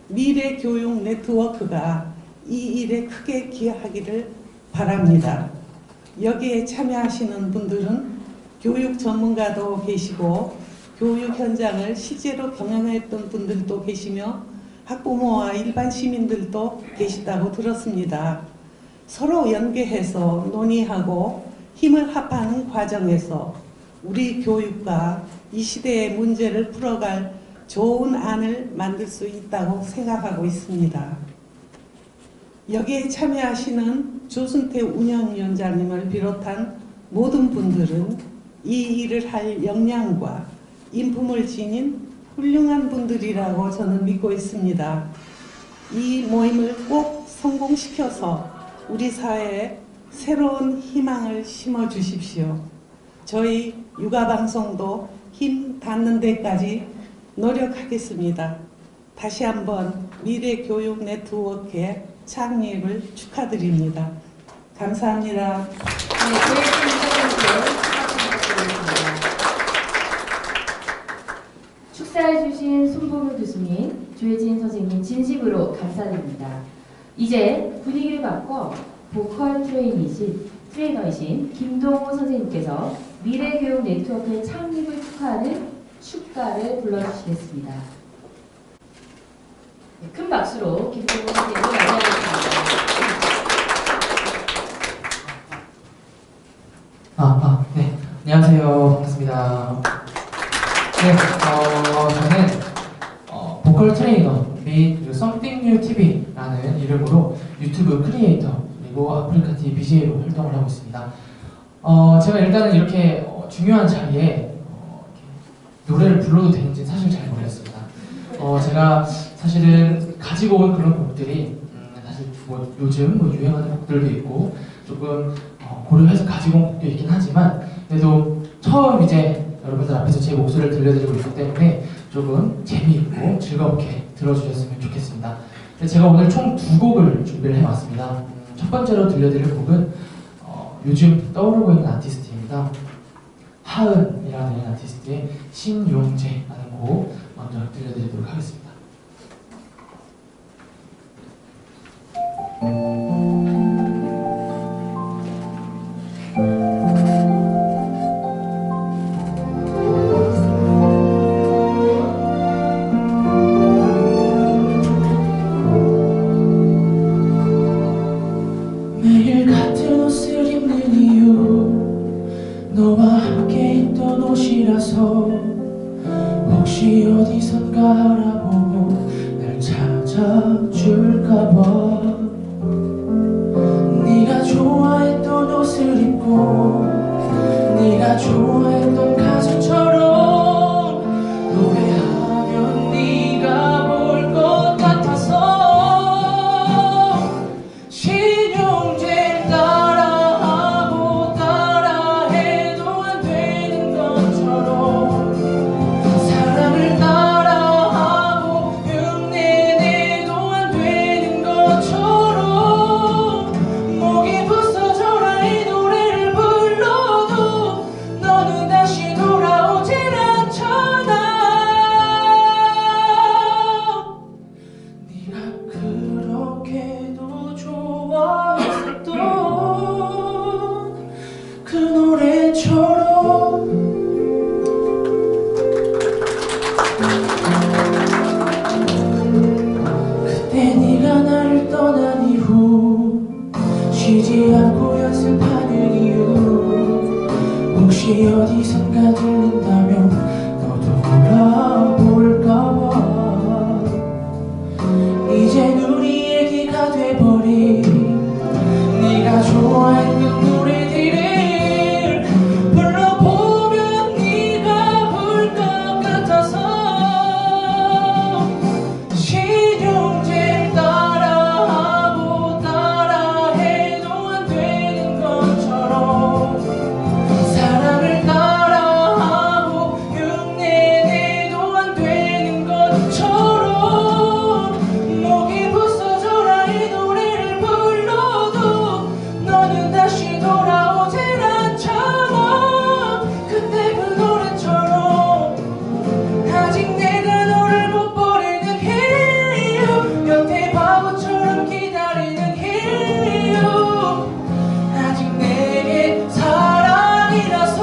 미래교육 네트워크가 이 일에 크게 기여하기를 바랍니다. 여기에 참여하시는 분들은 교육 전문가도 계시고 교육 현장을 실제로 경영했던 분들도 계시며 학부모와 일반 시민들도 계시다고 들었습니다. 서로 연계해서 논의하고 힘을 합하는 과정에서 우리 교육과 이 시대의 문제를 풀어갈 좋은 안을 만들 수 있다고 생각하고 있습니다. 여기에 참여하시는 조순태 운영위원장님을 비롯한 모든 분들은 이 일을 할 역량과 인품을 지닌 훌륭한 분들이라고 저는 믿고 있습니다. 이 모임을 꼭 성공시켜서 우리 사회에 새로운 희망을 심어주십시오. 저희 육아방송도 힘 닿는 데까지 노력하겠습니다. 다시 한번 미래교육 네트워크의 창립을 축하드립니다. 감사합니다. 축사해주신 손보물 교수님, 조혜진 선생님 진심으로 감사드립니다. 이제 분위기를 바꿔 보컬 트레이너이신 김동호 선생님께서 미래교육 네트워크의 창립을 축하하는 축가를 불러주시겠습니다. 네, 큰 박수로 김동호 선생님을 맞이하겠습니다. 네. 안녕하세요. 반갑습니다. 네, 저는 보컬 트레이너 및 Something New TV라는 이름으로 유튜브 크리에이터 그리고 아프리카 TV BJ로 활동을 하고 있습니다. 제가 일단은 이렇게 중요한 자리에 노래를 불러도 되는지 사실 잘 모르겠습니다. 제가 사실은 가지고 온 그런 곡들이 사실 요즘 유행하는 곡들도 있고 조금 고려해서 가지고 온 곡도 있긴 하지만 그래도 처음 이제 여러분들 앞에서 제 목소리를 들려드리고 있기 때문에 조금 재미있고 즐겁게 들어주셨으면 좋겠습니다. 제가 오늘 총 2곡을 준비를 해왔습니다. 첫 번째로 들려드릴 곡은 요즘 떠오르고 있는 아티스트입니다. 하은이라는 아티스트의 신용재라는 곡 먼저 들려드리도록 하겠습니다. 매일 같은 옷을 입는 이유 너와 함께 입던 옷이라서 혹시 어디선가 알아보고 날 찾아줄까봐 네가 좋아했던 옷을 입고 네가 좋아했던 가수처럼 노래하면 네가 볼 것 같아서 신용재 따라하고 따라해도 안 되는 것처럼 사랑을 따라하고 흉내내도 안 되는 것처럼 목이 부서져라 이 노래를 불러도 너는 다시 돌아오질 않잖아. 네가 그렇게도 좋아했었던 그 노래처럼 그때 네가 나를 떠난 이후 쉬지 않고 연습하는 이유 혹시 어디선가 들린다면 너 돌아볼까봐 이젠 우리 얘기가 돼버린 네가 좋아했던 노래들을 불러보면 네가 볼 것 같아서 신용재 따라하고 따라해도 안 되는 것처럼 사랑을 따라하고 흉내내도 안 되는 것처럼 목이 부서져라 이 노래를 불러도 너는 다시 돌아오질 않잖아. 그때 그 노래처럼 아직 내가 너를 못 버리는 이유 곁에 바보처럼 기다리는 이유 아직 내게 사랑이라서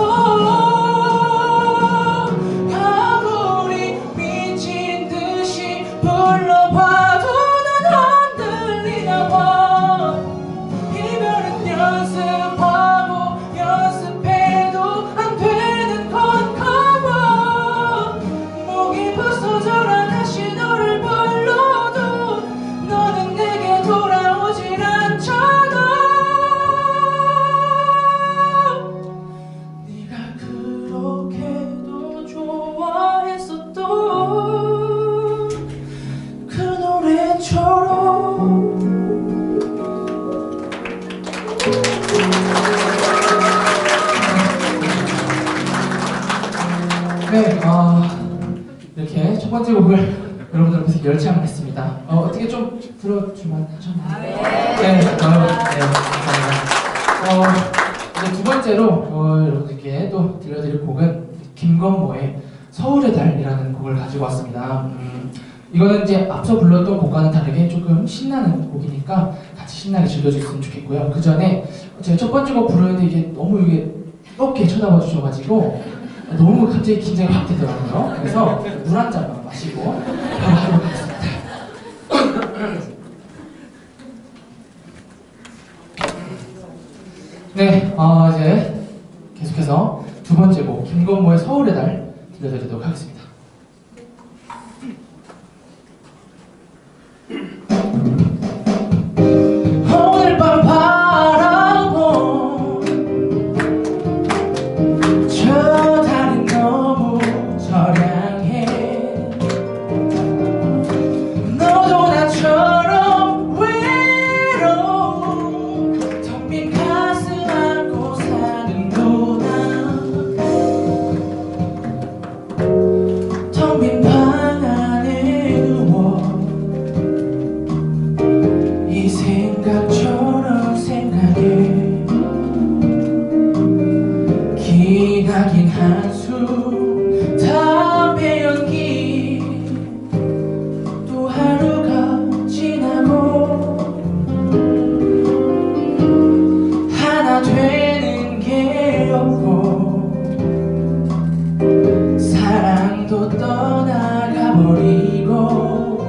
아무리 미친 듯이 불러봐도 난 안 들리나 봐. 이별은 연습하고 연습해도 안 되는 건가 봐. 목이 부서져라 다시 너를 불러도 너는 내게 돌아오질 않잖아. 네가 그렇게도 좋아했었던 그 노래처럼 네, 이렇게 첫 번째 곡을 여러분들 앞에서 열창을 했습니다. 어떻게 좀 들어주면 하셨나요? 네, 감사합니다. 이제 두 번째로 여러분들께 또 들려드릴 곡은 김건모의 서울의 달이라는 곡을 가지고 왔습니다. 이거는 이제 앞서 불렀던 곡과는 다르게 조금 신나는 곡이니까 같이 신나게 즐겨주셨으면 좋겠고요. 그 전에 제가 첫 번째 곡 부르는데 이게 너무 이게 뜨겁게 쳐다봐 주셔가지고 너무 갑자기 긴장이 확 되더라고요. 그래서 물 한 잔만 마시고 바로 하도록 하겠습니다. 네, 이제 계속해서 두 번째 곡 김건모의 서울의 달 들려드리도록 하겠습니다. 오늘 밤 바라본 저 달은 너무 저량해. 너도 나처럼 외로운 텅 빈 가슴 안고 사는구나. 텅 빈 방 안에 누워 이 생각처럼 생각해. 기나긴 한숨 담배 연기 또 하루가 지나고 하나 되는 게 없고 사랑도 떠나가 버리고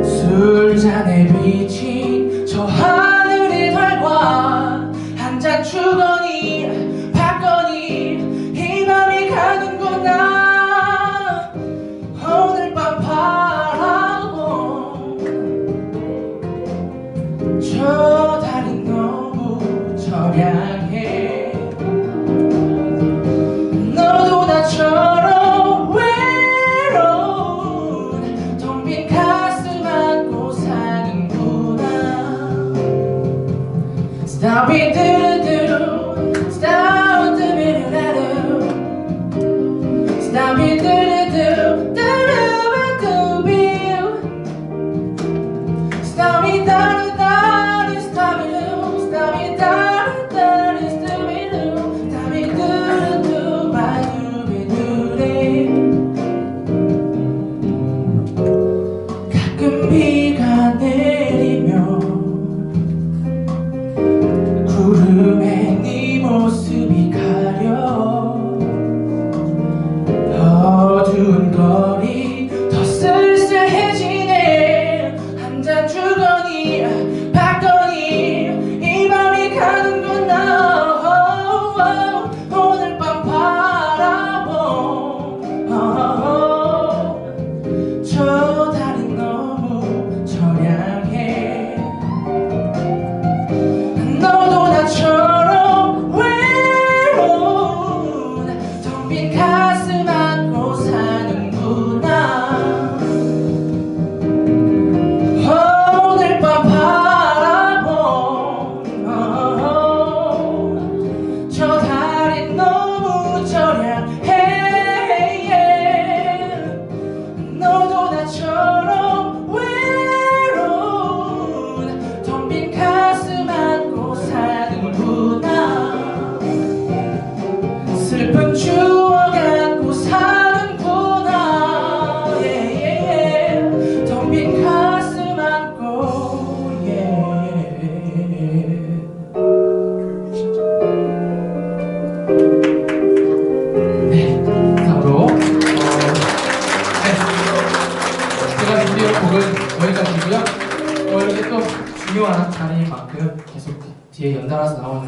술잔에 비친 저 하늘의 달과 한 잔 주거니 받거니 이 밤이 가는구나. 오늘 밤 바라본 저 달은 너무 저량해. 너도 나처럼 외로운 텅 빈 가슴 안고 사는구나. Stop it, do-do-do. Stop it, do-do-do. Stop it, do-do-do. Do-do-do-do-do. Stop it, da-da-da. Stop it, do. Stop it, da-da-da. Stop it, do. Stop it, do-do-do. By do-be-do-day. 가끔 비가 내리면 구름에 네 모습이 가려. 어두운 거리 더 쓸쓸해지네. 한 잔 주거니 받거니 이 밤이 가는구나. 오늘 밤 바라본 저 달은 너무 저량해. 너도 나처럼 외로운 텅 빈 가슴 안고 사는구나. 오늘 밤 바라본 저 달이 너무 저량해. 너도 나처럼 외로운 텅 빈 가슴 안고 사는구나. 슬픈 추억 안고 사는구나. 텅 빈 가슴 안고 네, 다음으로 제가 준비한 곡은 여기까지고요. 이렇게 또 중요한 자리인 만큼 계속 뒤에 연달아서 나오는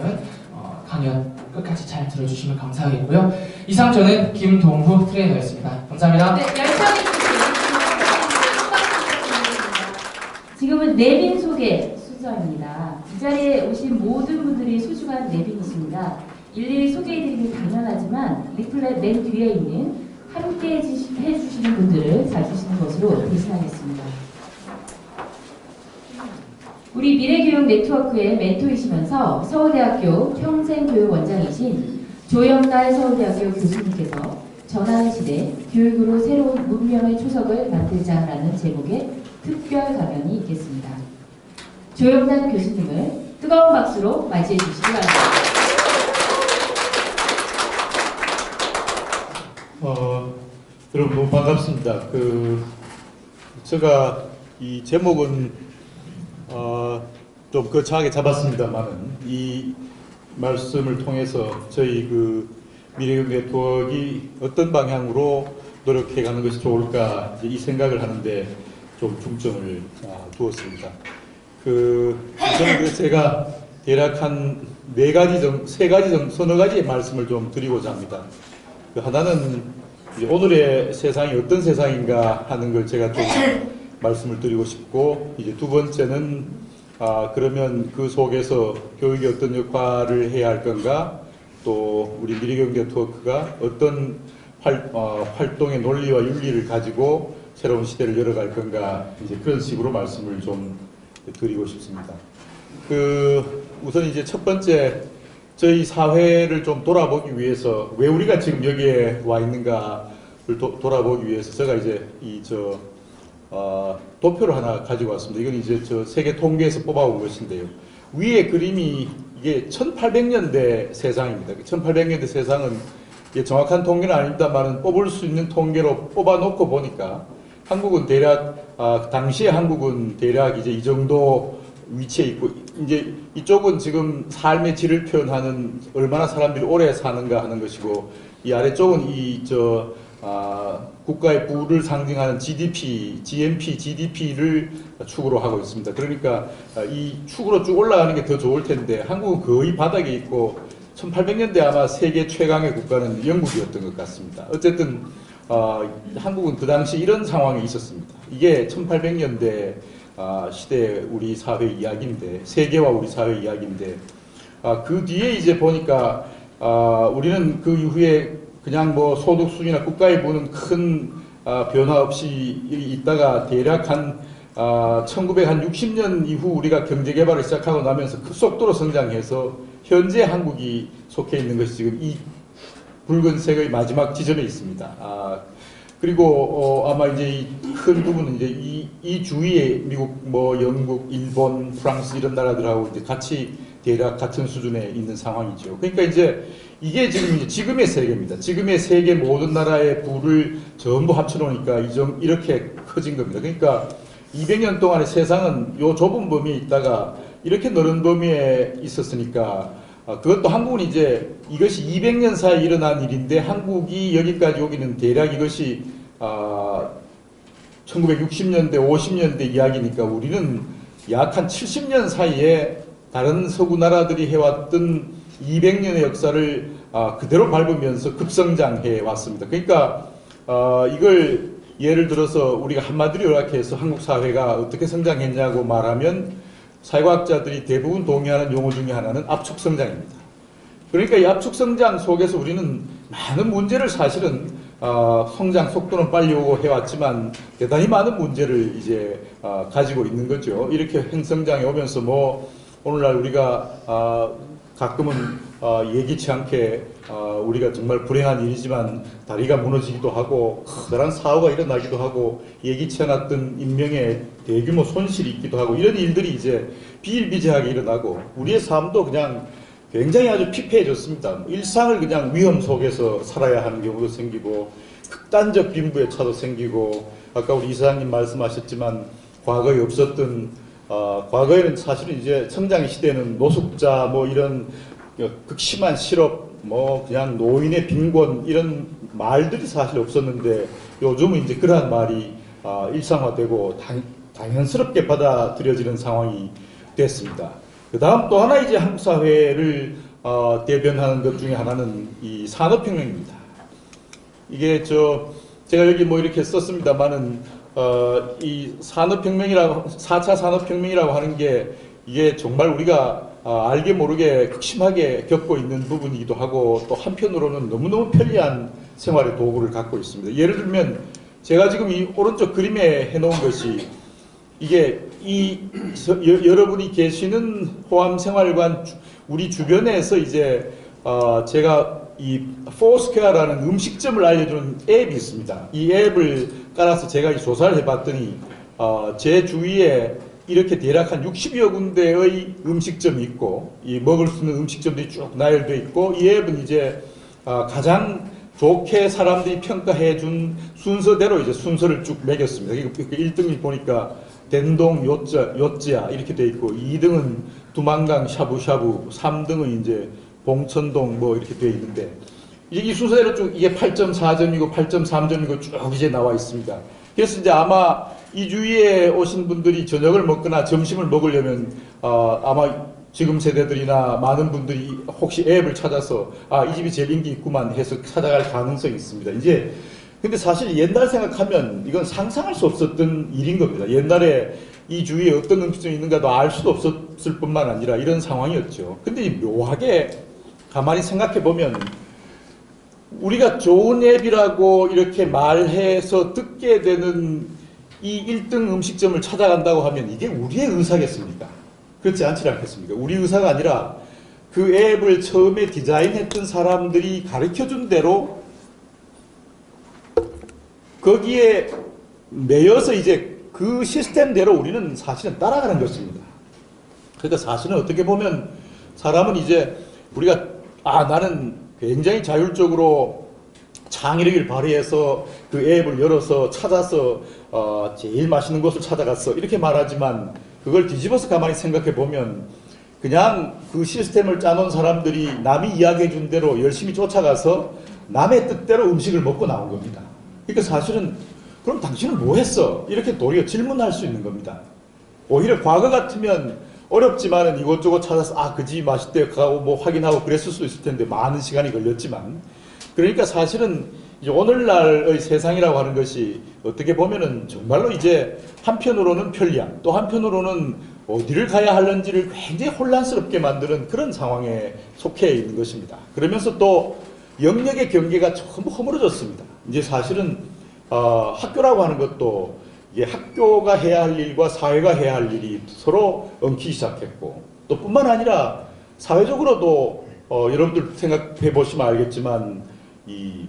강연 끝까지 잘 들어주시면 감사하겠고요. 이상 저는 김동후 트레이너였습니다. 감사합니다. 네, 열정이 지금은 내빈 소개 순서입니다. 이 자리에 오신 모든 분들이 소중한 내빈이십니다. 일일이 소개해드리기 당연하지만 리플렛 맨 뒤에 있는 함께 해주시는 분들을 봐주시는 것으로 대신하겠습니다. 우리 미래교육 네트워크의 멘토이시면서 서울대학교 평생교육원장이신 조영날 서울대학교 교수님께서 전환의 시대 교육으로 새로운 문명의 초석을 만들자라는 제목의 특별 강연이 있겠습니다. 조영날 교수님을 뜨거운 박수로 맞이해 주시기 바랍니다. 여러분 너무 반갑습니다. 제가 이 제목은 좀 거창하게 잡았습니다만은 이 말씀을 통해서 저희 미래교육 네트워크가 어떤 방향으로 노력해가는 것이 좋을까 이 생각을 하는데 좀 중점을 두었습니다. 저는 제가 대략 한 서너 가지의 말씀을 좀 드리고자 합니다. 하나는 이제 오늘의 세상이 어떤 세상인가 하는 걸 제가 좀 말씀을 드리고 싶고, 이제 두 번째는 그러면 그 속에서 교육이 어떤 역할을 해야 할 건가, 또 우리 미래교육 네트워크가 어떤 활동의 논리와 윤리를 가지고 새로운 시대를 열어갈 건가, 이제 그런 식으로 말씀을 좀 드리고 싶습니다. 우선 이제 첫 번째, 저희 사회를 좀 돌아보기 위해서 왜 우리가 지금 여기에 와 있는가를 돌아보기 위해서 제가 이제 도표를 하나 가지고 왔습니다. 이건 이제 세계 통계에서 뽑아온 것인데요. 위에 그림이 이게 1800년대 세상입니다. 1800년대 세상은 이게 정확한 통계는 아닙니다만 뽑을 수 있는 통계로 뽑아놓고 보니까 한국은 대략 당시에 한국은 대략 이제 이 정도 위치에 있고, 이제 이쪽은 지금 삶의 질을 표현하는 얼마나 사람들이 오래 사는가 하는 것이고, 이 아래쪽은 국가의 부를 상징하는 GDP를 축으로 하고 있습니다. 그러니까 이 축으로 쭉 올라가는 게 더 좋을 텐데 한국은 거의 바닥에 있고 1800년대 아마 세계 최강의 국가는 영국이었던 것 같습니다. 어쨌든 한국은 그 당시 이런 상황이 있었습니다. 이게 1800년대 시대 우리 사회 이야기인데, 세계와 우리 사회 이야기인데, 그 뒤에 이제 보니까 우리는 그 이후에 그냥 뭐 소득 수준이나 국가의 부는 큰 변화 없이 있다가 대략 한 1960년 이후 우리가 경제 개발을 시작하고 나면서 급속도로 성장해서 현재 한국이 속해 있는 것이 지금 이 붉은색의 마지막 지점에 있습니다. 그리고 아마 이제 큰 부분은 이제 이 주위에 미국, 뭐 영국, 일본, 프랑스 이런 나라들하고 이제 같이 대략 같은 수준에 있는 상황이죠. 그러니까 이제 이게 지금 지금의 세계입니다. 지금의 세계 모든 나라의 부를 전부 합쳐놓으니까 이렇게 커진 겁니다. 그러니까 200년 동안의 세상은 요 좁은 범위에 있다가 이렇게 넓은 범위에 있었으니까, 그것도 한국은 이제 이것이 200년 사이에 일어난 일인데 한국이 여기까지 오기는 대략 이것이 1960년대, 50년대 이야기니까 우리는 약 한 70년 사이에 다른 서구 나라들이 해왔던 200년의 역사를 그대로 밟으면서 급성장해 왔습니다. 그러니까 이걸 예를 들어서 우리가 한마디로 요약해서 한국 사회가 어떻게 성장했냐고 말하면 사회과학자들이 대부분 동의하는 용어 중에 하나는 압축성장입니다. 그러니까 이 압축성장 속에서 우리는 많은 문제를 사실은 성장 속도는 빨리 오고 해왔지만 대단히 많은 문제를 이제 가지고 있는 거죠. 이렇게 횡성장해 오면서 뭐 오늘날 우리가 가끔은 예기치 않게 우리가 정말 불행한 일이지만 다리가 무너지기도 하고 커다란 사고가 일어나기도 하고 예기치 않았던 인명의 대규모 손실이 있기도 하고 이런 일들이 이제 비일비재하게 일어나고 우리의 삶도 그냥 굉장히 아주 피폐해졌습니다. 일상을 그냥 위험 속에서 살아야 하는 경우도 생기고 극단적 빈부의 차도 생기고, 아까 우리 이사장님 말씀하셨지만 과거에 없었던 과거에는 사실은 이제 성장의 시대는 노숙자 뭐 이런 극심한 실업 뭐 그냥 노인의 빈곤 이런 말들이 사실 없었는데 요즘은 이제 그러한 말이 일상화되고 당연스럽게 받아들여지는 상황이 됐습니다. 그 다음 또 하나 이제 한국 사회를 대변하는 것 중에 하나는 이 산업혁명입니다. 이게 제가 여기 뭐 이렇게 썼습니다만은 이 산업혁명이라고 4차 산업혁명이라고 하는 게 이게 정말 우리가 알게 모르게 극심하게 겪고 있는 부분이기도 하고 또 한편으로는 너무너무 편리한 생활의 도구를 갖고 있습니다. 예를 들면 제가 지금 이 오른쪽 그림에 해놓은 것이 이게 여러분이 계시는 호암생활관 우리 주변에서 이제 제가 이 포스퀘어라는 음식점을 알려주는 앱이 있습니다. 이 앱을 깔아서 제가 조사를 해봤더니 제 주위에 이렇게 대략 한 60여 군데의 음식점이 있고 이 먹을 수 있는 음식점들이 쭉 나열되어 있고 이 앱은 이제 가장 좋게 사람들이 평가해 준 순서대로 이제 순서를 쭉 매겼습니다. 1등이 보니까 den동 요쯔야 이렇게 돼 있고 2등은 두만강 샤브샤브, 3등은 이제 봉천동 뭐 이렇게 돼 있는데 이제 이 순서대로 쭉 이게 8.4점이고 8.3점이고 쭉 이제 나와 있습니다. 그래서 이제 아마 이 주위에 오신 분들이 저녁을 먹거나 점심을 먹으려면 아마 지금 세대들이나 많은 분들이 혹시 앱을 찾아서 이 집이 제일 인기 있구만 해서 찾아갈 가능성이 있습니다. 이제 근데 사실 옛날 생각하면 이건 상상할 수 없었던 일인 겁니다. 옛날에 이 주위에 어떤 음식점이 있는가도 알 수도 없었을 뿐만 아니라 이런 상황이었죠. 근데 묘하게 가만히 생각해 보면 우리가 좋은 앱이라고 이렇게 말해서 듣게 되는 이 1등 음식점을 찾아간다고 하면 이게 우리의 의사겠습니까? 그렇지 않지 않겠습니까? 우리 의사가 아니라 그 앱을 처음에 디자인했던 사람들이 가르쳐준 대로 거기에 매여서 이제 그 시스템대로 우리는 사실은 따라가는 것입니다. 그러니까 사실은 어떻게 보면 사람은 이제 우리가 나는 굉장히 자율적으로 창의력을 발휘해서 그 앱을 열어서 찾아서 제일 맛있는 곳을 찾아갔어 이렇게 말하지만 그걸 뒤집어서 가만히 생각해 보면 그냥 그 시스템을 짜놓은 사람들이 남이 이야기해 준 대로 열심히 쫓아가서 남의 뜻대로 음식을 먹고 나온 겁니다. 그러니까 사실은 그럼 당신은 뭐 했어? 이렇게 도리어 질문할 수 있는 겁니다. 오히려 과거 같으면 어렵지만은 이것저것 찾아서 그 집 맛있대 가고 뭐 확인하고 그랬을 수도 있을 텐데 많은 시간이 걸렸지만 그러니까 사실은 이제 오늘날의 세상이라고 하는 것이 어떻게 보면은 정말로 이제 한편으로는 편리함 또 한편으로는 어디를 가야 하는지를 굉장히 혼란스럽게 만드는 그런 상황에 속해 있는 것입니다. 그러면서 또 영역의 경계가 전부 허물어졌습니다. 이제 사실은 학교라고 하는 것도 이게 학교가 해야 할 일과 사회가 해야 할 일이 서로 엉키기 시작했고 또 뿐만 아니라 사회적으로도 여러분들 생각해 보시면 알겠지만 이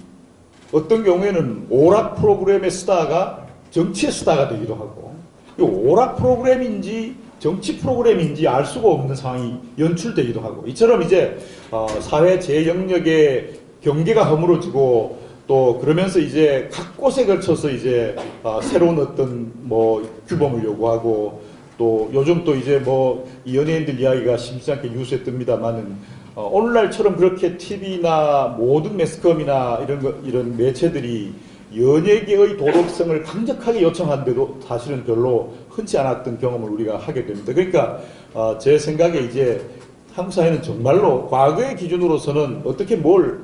어떤 경우에는 오락 프로그램의 스타가 정치의 스타가 되기도 하고 이 오락 프로그램인지 정치 프로그램인지 알 수가 없는 상황이 연출되기도 하고 이처럼 이제 사회 제 영역의 경계가 허물어지고 또 그러면서 이제 각 곳에 걸쳐서 이제 새로운 어떤 뭐 규범을 요구하고 또 요즘 또 이제 뭐 이 연예인들 이야기가 심심치 않게 뉴스에 뜹니다만은 오늘날처럼 그렇게 TV나 모든 매스컴이나 이런 매체들이 연예계의 도덕성을 강력하게 요청하는데도 사실은 별로 흔치 않았던 경험을 우리가 하게 됩니다. 그러니까 제 생각에 이제 한국 사회는 정말로 과거의 기준으로서는 어떻게 뭘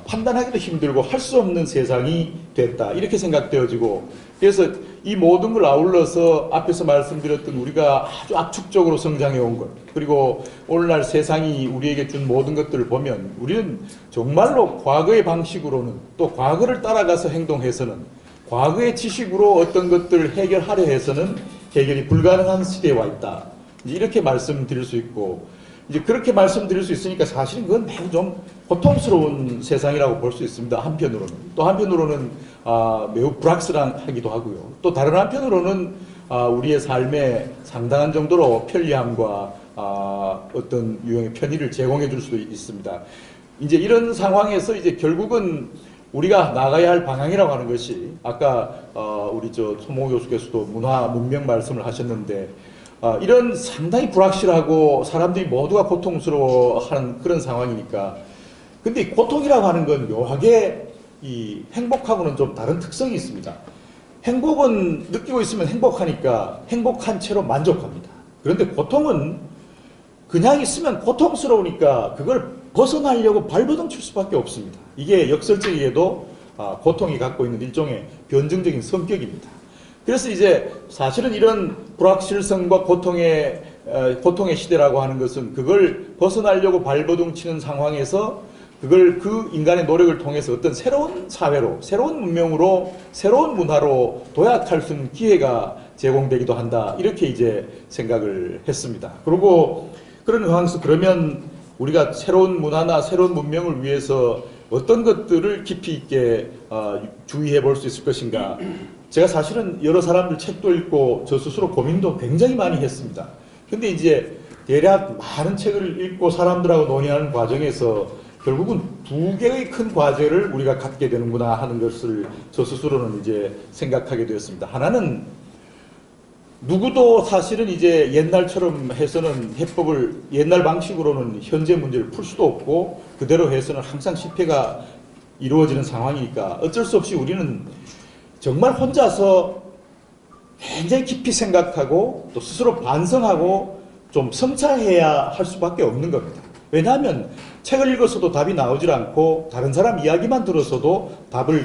판단하기도 힘들고 할 수 없는 세상이 됐다 이렇게 생각되어지고 그래서 이 모든 걸 아울러서 앞에서 말씀드렸던 우리가 아주 압축적으로 성장해 온 것 그리고 오늘날 세상이 우리에게 준 모든 것들을 보면 우리는 정말로 과거의 방식으로는 또 과거를 따라가서 행동해서는 과거의 지식으로 어떤 것들을 해결하려 해서는 해결이 불가능한 시대에 와 있다 이렇게 말씀드릴 수 있고 이제 그렇게 말씀드릴 수 있으니까 사실은 그건 매우 좀 고통스러운 세상이라고 볼 수 있습니다. 한편으로는. 또 한편으로는 매우 불확실하기도 하고요. 또 다른 한편으로는 우리의 삶에 상당한 정도로 편리함과 어떤 유형의 편의를 제공해 줄 수도 있습니다. 이제 이런 상황에서 이제 결국은 우리가 나가야 할 방향이라고 하는 것이 아까 우리 소모 교수께서도 문화 문명 말씀을 하셨는데 이런 상당히 불확실하고 사람들이 모두가 고통스러워하는 그런 상황이니까 근데 고통이라고 하는 건 묘하게 이 행복하고는 좀 다른 특성이 있습니다. 행복은 느끼고 있으면 행복하니까 행복한 채로 만족합니다. 그런데 고통은 그냥 있으면 고통스러우니까 그걸 벗어나려고 발버둥 칠 수밖에 없습니다. 이게 역설적이게도 고통이 갖고 있는 일종의 변증적인 성격입니다. 그래서 이제 사실은 이런 불확실성과 고통의 시대라고 하는 것은 그걸 벗어나려고 발버둥 치는 상황에서 그걸 그 인간의 노력을 통해서 어떤 새로운 사회로, 새로운 문명으로, 새로운 문화로 도약할 수 있는 기회가 제공되기도 한다. 이렇게 이제 생각을 했습니다. 그리고 그런 상황에서 그러면 우리가 새로운 문화나 새로운 문명을 위해서 어떤 것들을 깊이 있게 주의해 볼 수 있을 것인가. 제가 사실은 여러 사람들 책도 읽고 저 스스로 고민도 굉장히 많이 했습니다. 근데 이제 대략 많은 책을 읽고 사람들하고 논의하는 과정에서 결국은 두 개의 큰 과제를 우리가 갖게 되는구나 하는 것을 저 스스로는 이제 생각하게 되었습니다. 하나는 누구도 사실은 이제 옛날처럼 해서는 해법을 옛날 방식으로는 현재 문제를 풀 수도 없고 그대로 해서는 항상 실패가 이루어지는 상황이니까 어쩔 수 없이 우리는 정말 혼자서 굉장히 깊이 생각하고 또 스스로 반성하고 좀 성찰해야 할 수밖에 없는 겁니다. 왜냐하면 책을 읽어서도 답이 나오질 않고 다른 사람 이야기만 들어서도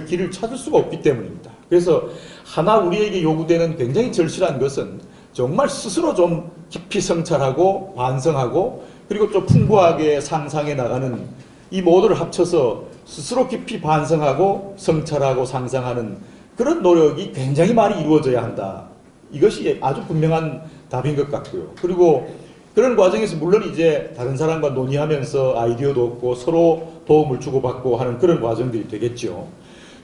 길을 찾을 수가 없기 때문입니다. 그래서 하나 우리에게 요구되는 굉장히 절실한 것은 정말 스스로 좀 깊이 성찰하고 반성하고 그리고 좀 풍부하게 상상해 나가는 이 모두를 합쳐서 스스로 깊이 반성하고 성찰하고 상상하는 그런 노력이 굉장히 많이 이루어져야 한다. 이것이 아주 분명한 답인 것 같고요. 그리고 그런 과정에서 물론 이제 다른 사람과 논의하면서 아이디어도 얻고 서로 도움을 주고받고 하는 그런 과정들이 되겠죠.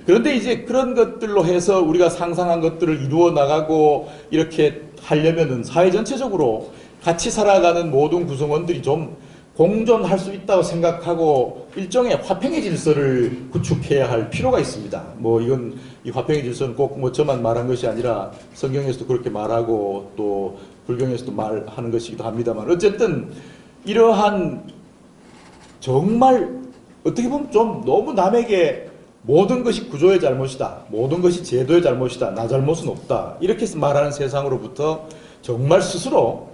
그런데 이제 그런 것들로 해서 우리가 상상한 것들을 이루어 나가고 이렇게 하려면은 사회 전체적으로 같이 살아가는 모든 구성원들이 좀 공존할 수 있다고 생각하고 일종의 화평의 질서를 구축해야 할 필요가 있습니다. 뭐 이건 이 화평의 질서는 꼭 뭐 저만 말한 것이 아니라 성경에서도 그렇게 말하고 또 불경에서도 말하는 것이기도 합니다만 어쨌든 이러한 정말 어떻게 보면 좀 너무 남에게 모든 것이 구조의 잘못이다. 모든 것이 제도의 잘못이다. 나 잘못은 없다. 이렇게 말하는 세상으로부터 정말 스스로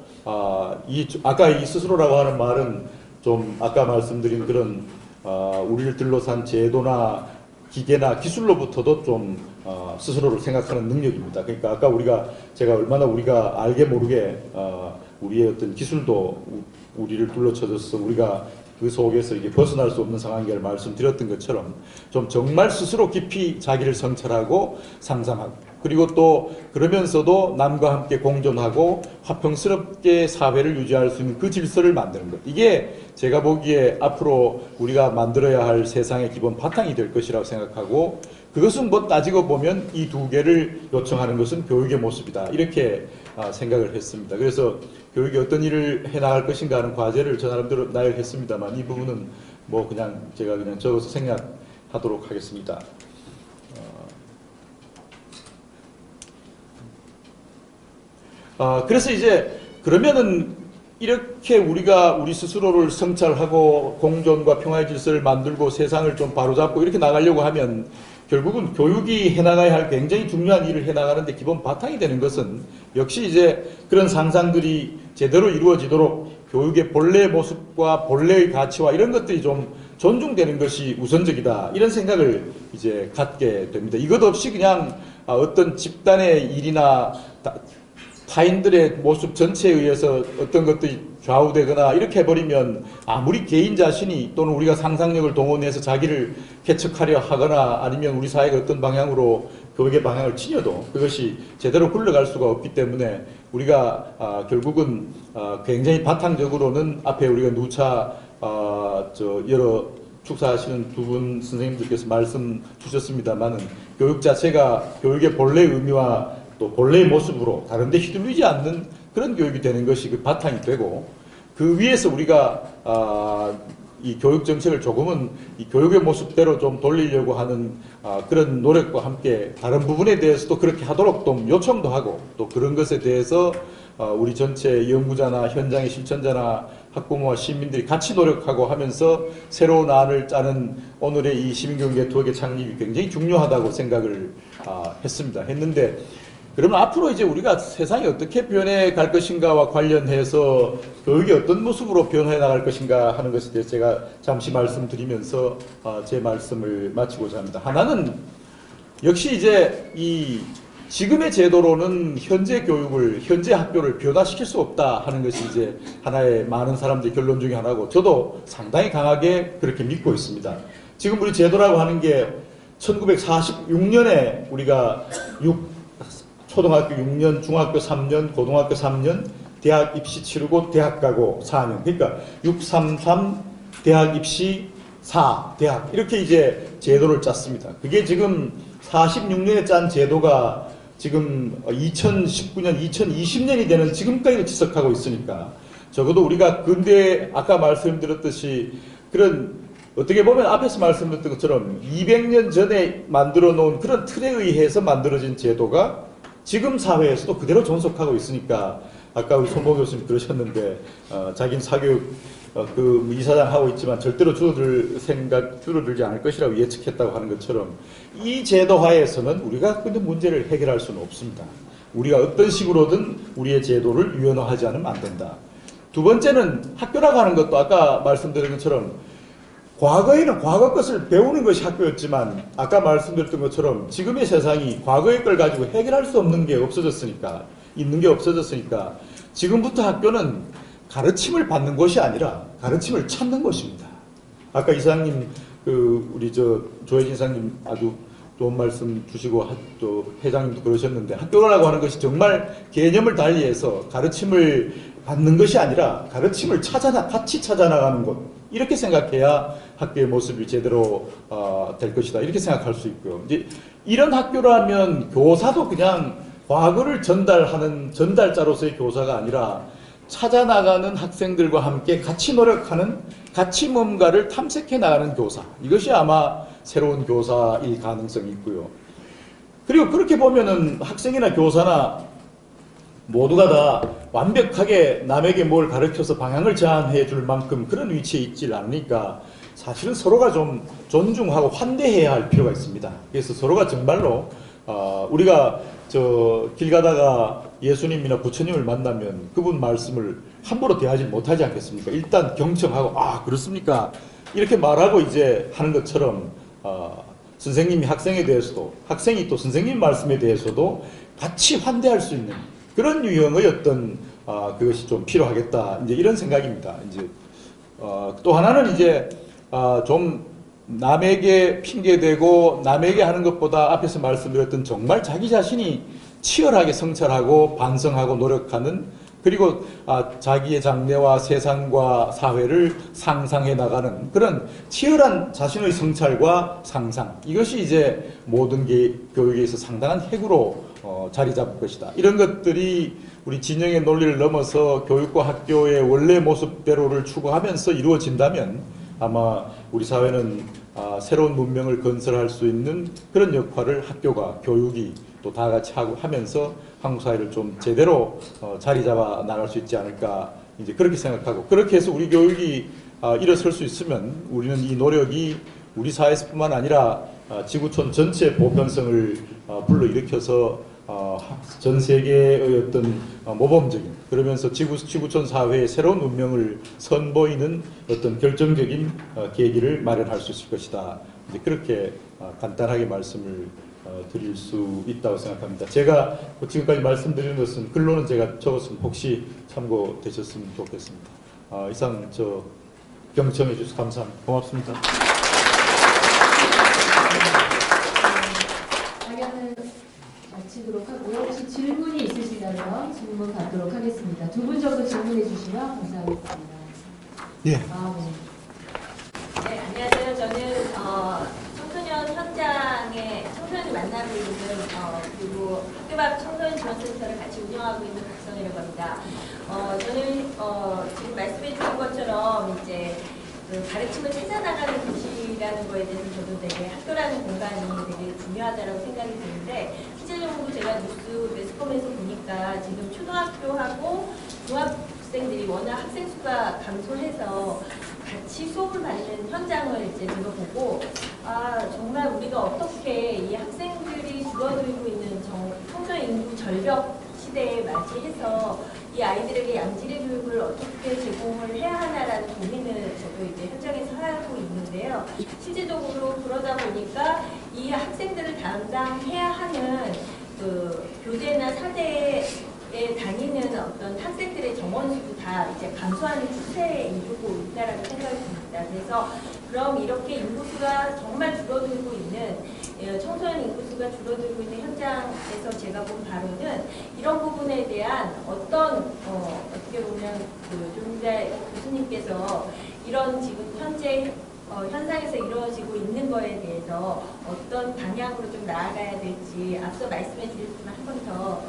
아까 이 스스로라고 하는 말은 좀 아까 말씀드린 그런 우리를 둘러싼 제도나 기계나 기술로부터도 좀 스스로를 생각하는 능력입니다. 그러니까 아까 제가 얼마나 우리가 알게 모르게 우리의 어떤 기술도 우리를 둘러쳐져서 우리가 그 속에서 이게 벗어날 수 없는 상황을 말씀드렸던 것처럼 좀 정말 스스로 깊이 자기를 성찰하고 상상하고 그리고 또 그러면서도 남과 함께 공존하고 화평스럽게 사회를 유지할 수 있는 그 질서를 만드는 것. 이게 제가 보기에 앞으로 우리가 만들어야 할 세상의 기본 바탕이 될 것이라고 생각하고 그것은 뭐 따지고 보면 이 두 개를 요청하는 것은 교육의 모습이다. 이렇게 생각을 했습니다. 그래서 교육이 어떤 일을 해나갈 것인가 하는 과제를 저 나름대로 나열했습니다만 이 부분은 뭐 그냥 제가 그냥 적어서 생략하도록 하겠습니다. 그래서 이제 그러면은 이렇게 우리가 우리 스스로를 성찰하고 공존과 평화의 질서를 만들고 세상을 좀 바로잡고 이렇게 나가려고 하면 결국은 교육이 해나가야 할 굉장히 중요한 일을 해나가는데 기본 바탕이 되는 것은 역시 이제 그런 상상들이 제대로 이루어지도록 교육의 본래의 모습과 본래의 가치와 이런 것들이 좀 존중되는 것이 우선적이다. 이런 생각을 이제 갖게 됩니다. 이것 없이 그냥 어떤 집단의 일이나 타인들의 모습 전체에 의해서 어떤 것들이 좌우되거나 이렇게 해버리면 아무리 개인 자신이 또는 우리가 상상력을 동원해서 자기를 개척하려 하거나 아니면 우리 사회가 어떤 방향으로 교육의 방향을 치녀도 그것이 제대로 굴러갈 수가 없기 때문에 우리가 결국은 굉장히 바탕적으로는 앞에 우리가 누차 여러 축사하시는 두 분 선생님들께서 말씀 주셨습니다만은 교육 자체가 교육의 본래의 의미와 또 본래의 모습으로 다른 데 휘둘리지 않는 그런 교육이 되는 것이 그 바탕이 되고 그 위에서 우리가 이 교육 정책을 조금은 이 교육의 모습대로 좀 돌리려고 하는 그런 노력과 함께 다른 부분에 대해서도 그렇게 하도록 좀 요청도 하고 또 그런 것에 대해서 우리 전체 연구자나 현장의 실천자나 학부모와 시민들이 같이 노력하고 하면서 새로운 안을 짜는 오늘의 이 시민교육 네트워크의 창립이 굉장히 중요하다고 생각을 했는데 그러면 앞으로 이제 우리가 세상이 어떻게 변해 갈 것인가와 관련해서 교육이 어떤 모습으로 변해 나갈 것인가 하는 것에 대해서 제가 잠시 말씀드리면서 제 말씀을 마치고자 합니다. 하나는 역시 이제 이 지금의 제도로는 현재 교육을, 현재 학교를 변화시킬 수 없다 하는 것이 이제 하나의 많은 사람들의 결론 중에 하나고 저도 상당히 강하게 그렇게 믿고 있습니다. 지금 우리 제도라고 하는 게 1946년에 우리가 초등학교 6년, 중학교 3년, 고등학교 3년, 대학 입시 치르고 대학 가고 4년. 그러니까 633 대학 입시 4 대학 이렇게 이제 제도를 짰습니다. 그게 지금 46년에 짠 제도가 지금 2019년, 2020년이 되는 지금까지도 지속하고 있으니까 적어도 우리가 근대 아까 말씀드렸듯이 그런 어떻게 보면 앞에서 말씀드렸던 것처럼 200년 전에 만들어 놓은 그런 틀에 의해서 만들어진 제도가 지금 사회에서도 그대로 존속하고 있으니까 아까 우리 손보 교수님 그러셨는데 자기는 사교육 그 이사장 하고 있지만 절대로 줄어들지 않을 것이라고 예측했다고 하는 것처럼 이 제도 하에서는 우리가 근데 문제를 해결할 수는 없습니다. 우리가 어떤 식으로든 우리의 제도를 유연화하지 않으면 안 된다. 두 번째는 학교라고 하는 것도 아까 말씀드린 것처럼 과거에는 과거 것을 배우는 것이 학교였지만 아까 말씀드렸던 것처럼 지금의 세상이 과거의 걸 가지고 해결할 수 없는 게 없어졌으니까 있는 게 없어졌으니까 지금부터 학교는 가르침을 받는 것이 아니라 가르침을 찾는 것입니다. 아까 이사장님 우리 조혜진 이사장님 아주 좋은 말씀 주시고 또 회장님도 그러셨는데 학교라고 하는 것이 정말 개념을 달리해서 가르침을 받는 것이 아니라 가르침을 같이 찾아나가는 것 이렇게 생각해야 학교의 모습이 제대로 될 것이다 이렇게 생각할 수 있고요. 이제 이런 학교라면 교사도 그냥 과거를 전달하는 전달자로서의 교사가 아니라 찾아나가는 학생들과 함께 같이 노력하는 같이 뭔가를 탐색해 나가는 교사 이것이 아마 새로운 교사일 가능성이 있고요. 그리고 그렇게 보면은 학생이나 교사나 모두가 다 완벽하게 남에게 뭘 가르쳐서 방향을 제안해 줄 만큼 그런 위치에 있질 않으니까 사실은 서로가 좀 존중하고 환대해야 할 필요가 있습니다. 그래서 서로가 정말로 우리가 길 가다가 예수님이나 부처님을 만나면 그분 말씀을 함부로 대하지 못하지 않겠습니까? 일단 경청하고 그렇습니까? 이렇게 말하고 이제 하는 것처럼 선생님이 학생에 대해서도 학생이 또 선생님 말씀에 대해서도 같이 환대할 수 있는 그런 유형의 어떤 그것이 좀 필요하겠다. 이제 이런 생각입니다. 이제 또 하나는 이제 좀 남에게 핑계대고 남에게 하는 것보다 앞에서 말씀드렸던 정말 자기 자신이 치열하게 성찰하고 반성하고 노력하는 그리고 자기의 장래와 세상과 사회를 상상해 나가는 그런 치열한 자신의 성찰과 상상 이것이 이제 모든 교육에 있어 상당한 핵으로 자리 잡을 것이다. 이런 것들이 우리 진영의 논리를 넘어서 교육과 학교의 원래 모습대로를 추구하면서 이루어진다면 아마 우리 사회는 새로운 문명을 건설할 수 있는 그런 역할을 학교가 교육이 또 다 같이 하면서 한국 사회를 좀 제대로 자리 잡아 나갈 수 있지 않을까 이제 그렇게 생각하고 그렇게 해서 우리 교육이 일어설 수 있으면 우리는 이 노력이 우리 사회에서뿐만 아니라 지구촌 전체의 보편성을 불러일으켜서 전 세계의 어떤 모범적인 그러면서 지구촌 사회의 새로운 운명을 선보이는 어떤 결정적인 계기를 마련할 수 있을 것이다. 이제 그렇게 간단하게 말씀을 드릴 수 있다고 생각합니다. 제가 지금까지 말씀드리는 것은 글로는 제가 적었으면 혹시 참고되셨으면 좋겠습니다. 이상 경청해 주셔서 감사합니다. 고맙습니다. 강연을 마치도록 하고요. 혹시 질문이 있으시다면 질문 받도록 하겠습니다. 두 분 정도 질문해 주시면 감사하겠습니다. 예. 네. 네, 안녕하세요. 저는 청소년 현장에 청소년을 만나고 있는 그리고 학교 밖 청소년 지원센터를 같이 운영하고 있는 박선이라고 합니다. 저는 지금 말씀해 주신 것처럼 이제 가르침을 찾아나가는 도시라는 거에 대해서 저도 되게 학교라는 공간이 되게 중요하다고 생각이 드는데 실제적으로 제가 매스컴에서 보니까 지금 초등학교하고 중학생들이 워낙 학생 수가 감소해서 같이 수업을 받는 현장을 이제 제가 보고 정말 우리가 어떻게 이 학생들이 줄어들고 있는 청소년 인구 절벽 시대에 맞이해서 이 아이들에게 양질의 교육을 어떻게 제공을 해야 하나라는 고민을 저도 이제 현장에서 하고 있는데요. 실제적으로 그러다 보니까 이 학생들을 담당해야 하는 교대나 사대에 다니는 어떤 학생들의 정원수도 다 이제 감소하는 추세에 이르고 있다라는 생각이 듭니다. 그래서 그럼 이렇게 인구수가 정말 줄어들고 있는 청소년 인구수가 줄어들고 있는 현장에서 제가 본 바로는 이런 부분에 대한 어떤 어떻게 보면 조민자 교수님께서 이런 지금 현재 현상에서 이루어지고 있는 거에 대해서 어떤 방향으로 좀 나아가야 될지 앞서 말씀해 주셨지만 한 번 더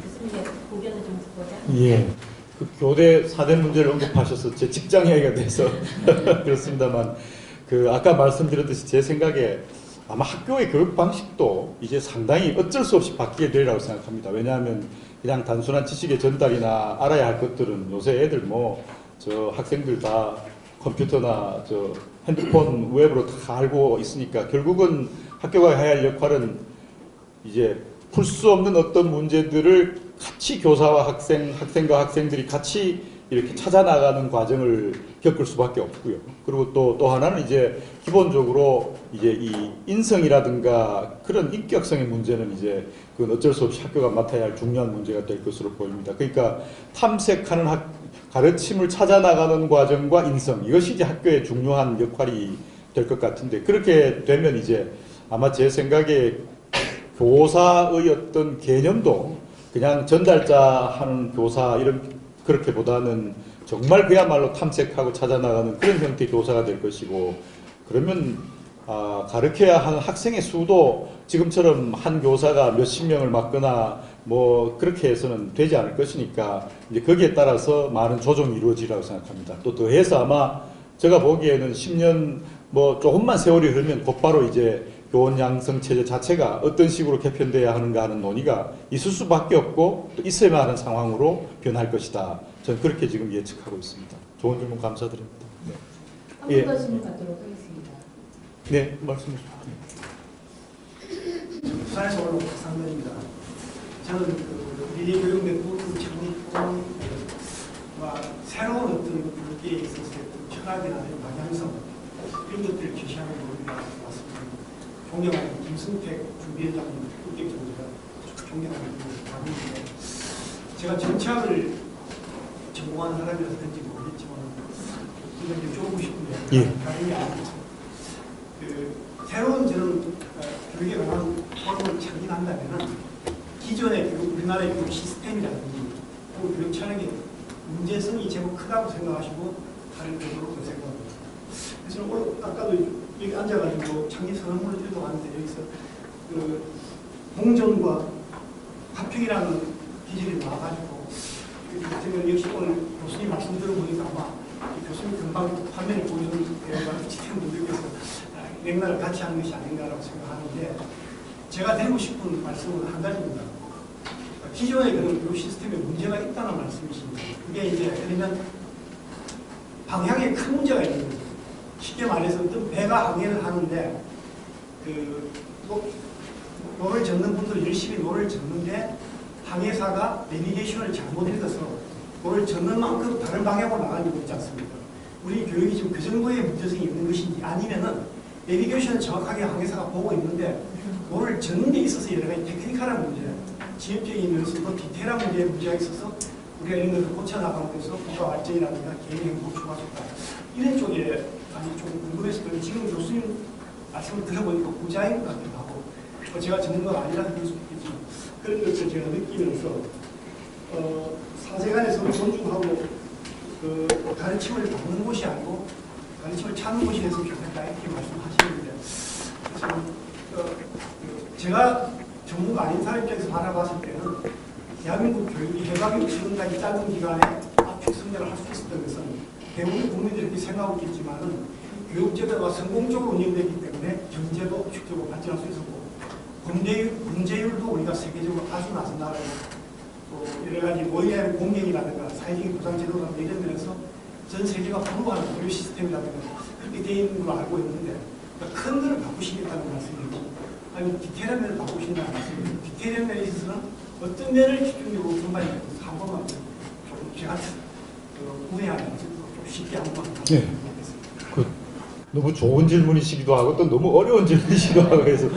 교수님의 고견을 좀 듣고자 합니다. 예. 그 교대 사대 문제를 언급하셔서 제 직장 이야기가 돼서 그렇습니다만 아까 말씀드렸듯이 제 생각에 아마 학교의 교육 방식도 이제 상당히 어쩔 수 없이 바뀌게 되리라고 생각합니다. 왜냐하면 그냥 단순한 지식의 전달이나 알아야 할 것들은 요새 애들 학생들 다 컴퓨터나 핸드폰 웹으로 다 알고 있으니까 결국은 학교가 해야 할 역할은 이제 풀 수 없는 어떤 문제들을 같이 교사와 학생과 학생들이 같이 이렇게 찾아나가는 과정을 겪을 수밖에 없고요. 그리고 또 하나는 이제 기본적으로 이제 이 인성이라든가 그런 인격성의 문제는 이제 그건 어쩔 수 없이 학교가 맡아야 할 중요한 문제가 될 것으로 보입니다. 그러니까 탐색하는 가르침을 찾아나가는 과정과 인성, 이것이 이제 학교의 중요한 역할이 될 것 같은데, 그렇게 되면 이제 아마 제 생각에 교사의 어떤 개념도 그냥 전달자 하는 교사 그렇게보다는 정말 그야말로 탐색하고 찾아나가는 그런 형태의 교사가 될 것이고, 그러면 가르쳐야 하는 학생의 수도 지금처럼 한 교사가 몇십 명을 맡거나 그렇게 해서는 되지 않을 것이니까 이제 거기에 따라서 많은 조정이 이루어지라고 생각합니다. 또 더해서 아마 제가 보기에는 10년 조금만 세월이 흐르면 곧바로 이제 교원 양성 체제 자체가 어떤 식으로 개편돼야 하는가 하는 논의가 있을 수밖에 없고 또 있어야만 하는 상황으로 변할 것이다. 저는 그렇게 지금 예측하고 있습니다. 좋은 질문 감사드립니다. 한 번 더 질문 받도록 하겠습니다. 네, 말씀해 주세요. 부산에서 온 박상근입니다. 저는 미래교육 네트워크 창립과 새로운 어떤 교육에 있어서의 철학이나 방향성 이런 것들을 제시하는 부분이 왔습니다. 존경하는 김승택 준비위원장님 합격적으로 제가 존경하는 분입니다. 제가 정치학을 전공하는 사람이라서 그런지 모르겠지만 이건 좀 쪼고 싶은데 다른 게 아니죠. 새로운 저는 교육에 관한 포럼을 창립한다면 기존의 우리나라의 교육 시스템이라든지 교육 철학의 문제성이 제법 크다고 생각하시고 다른 교육으로 생각합니다. 그래서 오늘 아까도 여기 앉아가지고 창립 선언문을 읽어봤는데 여기서 공정과 화평이라는 기질이 나와가지고 제가 역시 오늘 교수님 말씀 들어보니까 아마 교수님 금방 화면을 보여주는 대화가 지금 분들께서 맥락을 같이 하는 것이 아닌가라고 생각하는데, 제가 드리고 싶은 말씀은 한 가지입니다. 기존의 그런 교육 시스템에 문제가 있다는 말씀이십니다. 그게 이제 그러면 방향에 큰 문제가 있는 거죠. 쉽게 말해서 어떤 배가 항해를 하는데 노를 젓는 분들 열심히 노를 젓는데 항해사가 내비게이션을 잘못 읽어서 노를 젓는 만큼 다른 방향으로 나가는 게 있지 않습니까? 우리 교육이 지금 그 정도의 문제성이 있는 것인지, 아니면은 내비게이션을 정확하게 항해사가 보고 있는데 노를 젓는 데 있어서 여러 가지 테크니컬한 문제, 지역적인 면에서도 디테일한 문제가 있어서 우리가 이런 것을 고쳐나가는 데서 국가 발전이라든가 개인의 행복을 추가하셨다. 이런 쪽에 좀 궁금했어요. 지금 교수님 말씀을 들어보니까 부자인 것 같기도 하고, 제가 전문가가 아니라서 그럴 수 있겠지만 그런 것을 제가 느끼면서 사세간에 서로 존중하고 가르침을 받는 곳이 아니고 가르침을 찾는 곳이 됐으면 좋겠다 이렇게 말씀하시는데, 제가 전문가 아닌 사람 입장에서 바라봤을 때는 대한민국 교육이 해방이 지금까지 짧은 기간에 압축 성장을 할 수 있었던 것은 대부분 국민들이 이렇게 생각하고 있지만은 교육제도가 성공적으로 운영되기 때문에 경제도 압축적으로 발전할 수 있었고, 문제율도 우리가 세계적으로 아주 낮은 나라고, 또 여러 가지 OEM 공격이라든가 사회적인 보장제도가 이런 면에서 전 세계가 선호하는 교육 시스템이라든가 그렇게 되어 있는 걸로 알고 있는데, 그러니까 큰 거를 바꾸시겠다는 말씀이고, 아니면 디테일한 면을 바꾸신다는 말씀이고, 디테일한 면에 있어서는 어떤 면을 집중적으로 전반에 한 번만 조금 제가 우회하는 좀 쉽게 한 번만 너무 좋은 질문이시기도 하고 또 너무 어려운 질문이시기도 하고 해서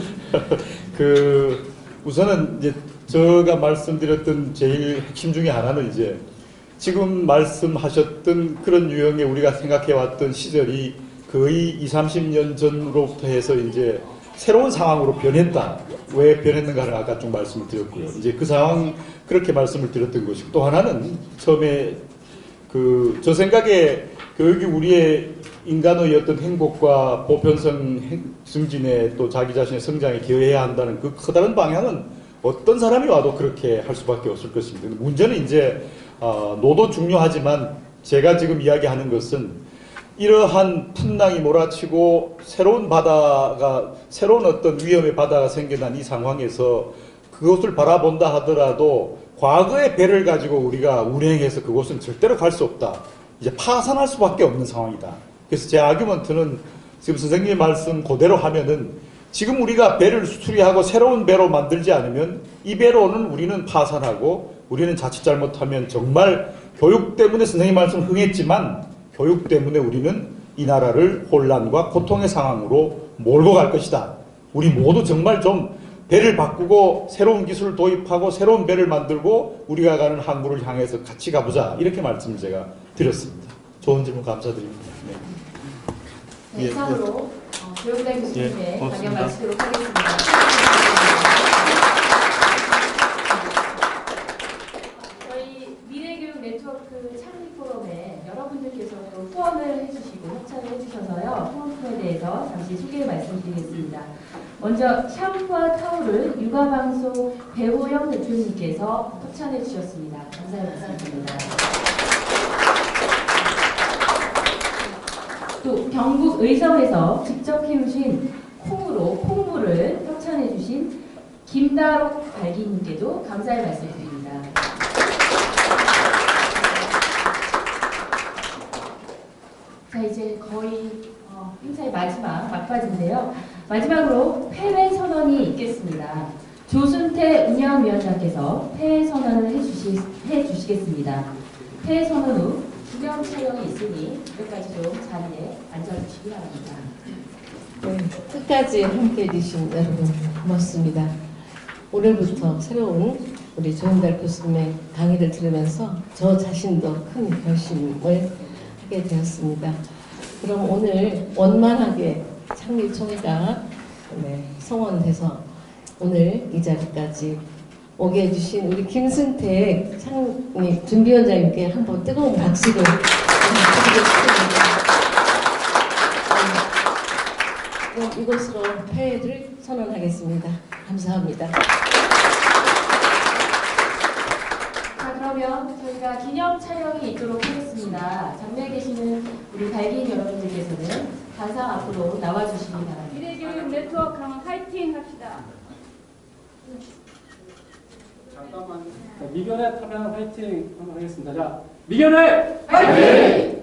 우선은 이제 제가 말씀드렸던 제일 핵심 중에 하나는 이제 지금 말씀하셨던 그런 유형의 우리가 생각해왔던 시절이 거의 20-30년 전으로부터 해서 이제 새로운 상황으로 변했다. 왜 변했는가를 아까 좀 말씀을 드렸고요. 이제 그 상황 그렇게 말씀을 드렸던 것이고, 또 하나는 처음에 저 생각에 교육이 우리의 인간의 어떤 행복과 보편성 증진에 또 자기 자신의 성장에 기여해야 한다는 그 커다란 방향은 어떤 사람이 와도 그렇게 할 수밖에 없을 것입니다. 문제는 이제 노도 중요하지만 제가 지금 이야기하는 것은 이러한 풍랑이 몰아치고 새로운 어떤 위험의 바다가 생겨난 이 상황에서 그것을 바라본다 하더라도 과거의 배를 가지고 우리가 운행해서 그곳은 절대로 갈 수 없다. 이제 파산할 수밖에 없는 상황이다. 그래서 제 아규먼트는 지금 선생님의 말씀 그대로 하면은 지금 우리가 배를 수출하고 새로운 배로 만들지 않으면 이 배로는 우리는 파산하고 우리는 자칫 잘못하면 정말 교육 때문에 선생님 말씀 흥했지만 교육 때문에 우리는 이 나라를 혼란과 고통의 상황으로 몰고 갈 것이다. 우리 모두 정말 좀 배를 바꾸고 새로운 기술을 도입하고 새로운 배를 만들고 우리가 가는 항구를 향해서 같이 가보자. 이렇게 말씀을 제가 드렸습니다. 좋은 질문 감사드립니다. 네, 이상으로 교육단 교수님의 강연 마치도록 하겠습니다. 저희 미래교육 네트워크 창립 포럼에 여러분들께서도 후원을 해주시고 협찬을 해주셔서요. 후원품에 대해서 잠시 소개 말씀드리겠습니다. 먼저 샴푸와 타올을 육아방송 배호영 대표님께서 협찬해 주셨습니다. 감사의 말씀드립니다. 또 경북 의성에서 직접 키우신 콩으로 콩물을 협찬해 주신 김다록 발기님께도 감사의 말씀드립니다. 자, 이제 거의 행사의 마지막 막바지인데요. 마지막으로 폐회 선언이 있겠습니다. 조순태 운영위원장께서 폐회 선언을 해주시겠습니다. 폐회 선언 후 기념 촬영이 있으니 끝까지 좀 자리에 앉아주시기 바랍니다. 네, 끝까지 함께해 주신 여러분 고맙습니다. 오늘부터 새로운 우리 조은달 교수님의 강의를 들으면서 저 자신도 큰 결심을 하게 되었습니다. 그럼 오늘 원만하게 창립총회가 성원돼서 오늘 이 자리까지 오게 해주신 우리 김승택 창립 준비위원장님께 한번 뜨거운 박수를 드리겠습니다. 그럼 이것으로 폐회를 선언하겠습니다. 감사합니다. 자, 그러면 저희가 기념 촬영이 있도록 하겠습니다. 장면에 계시는 우리 발기인 여러분들께서는 단상 앞으로 나와주시기 바랍니다. 미래교육 네트워크 화이팅 합시다. 잠깐만. 미견회 하면 화이팅 한번 하겠습니다. 자, 미견회 화이팅!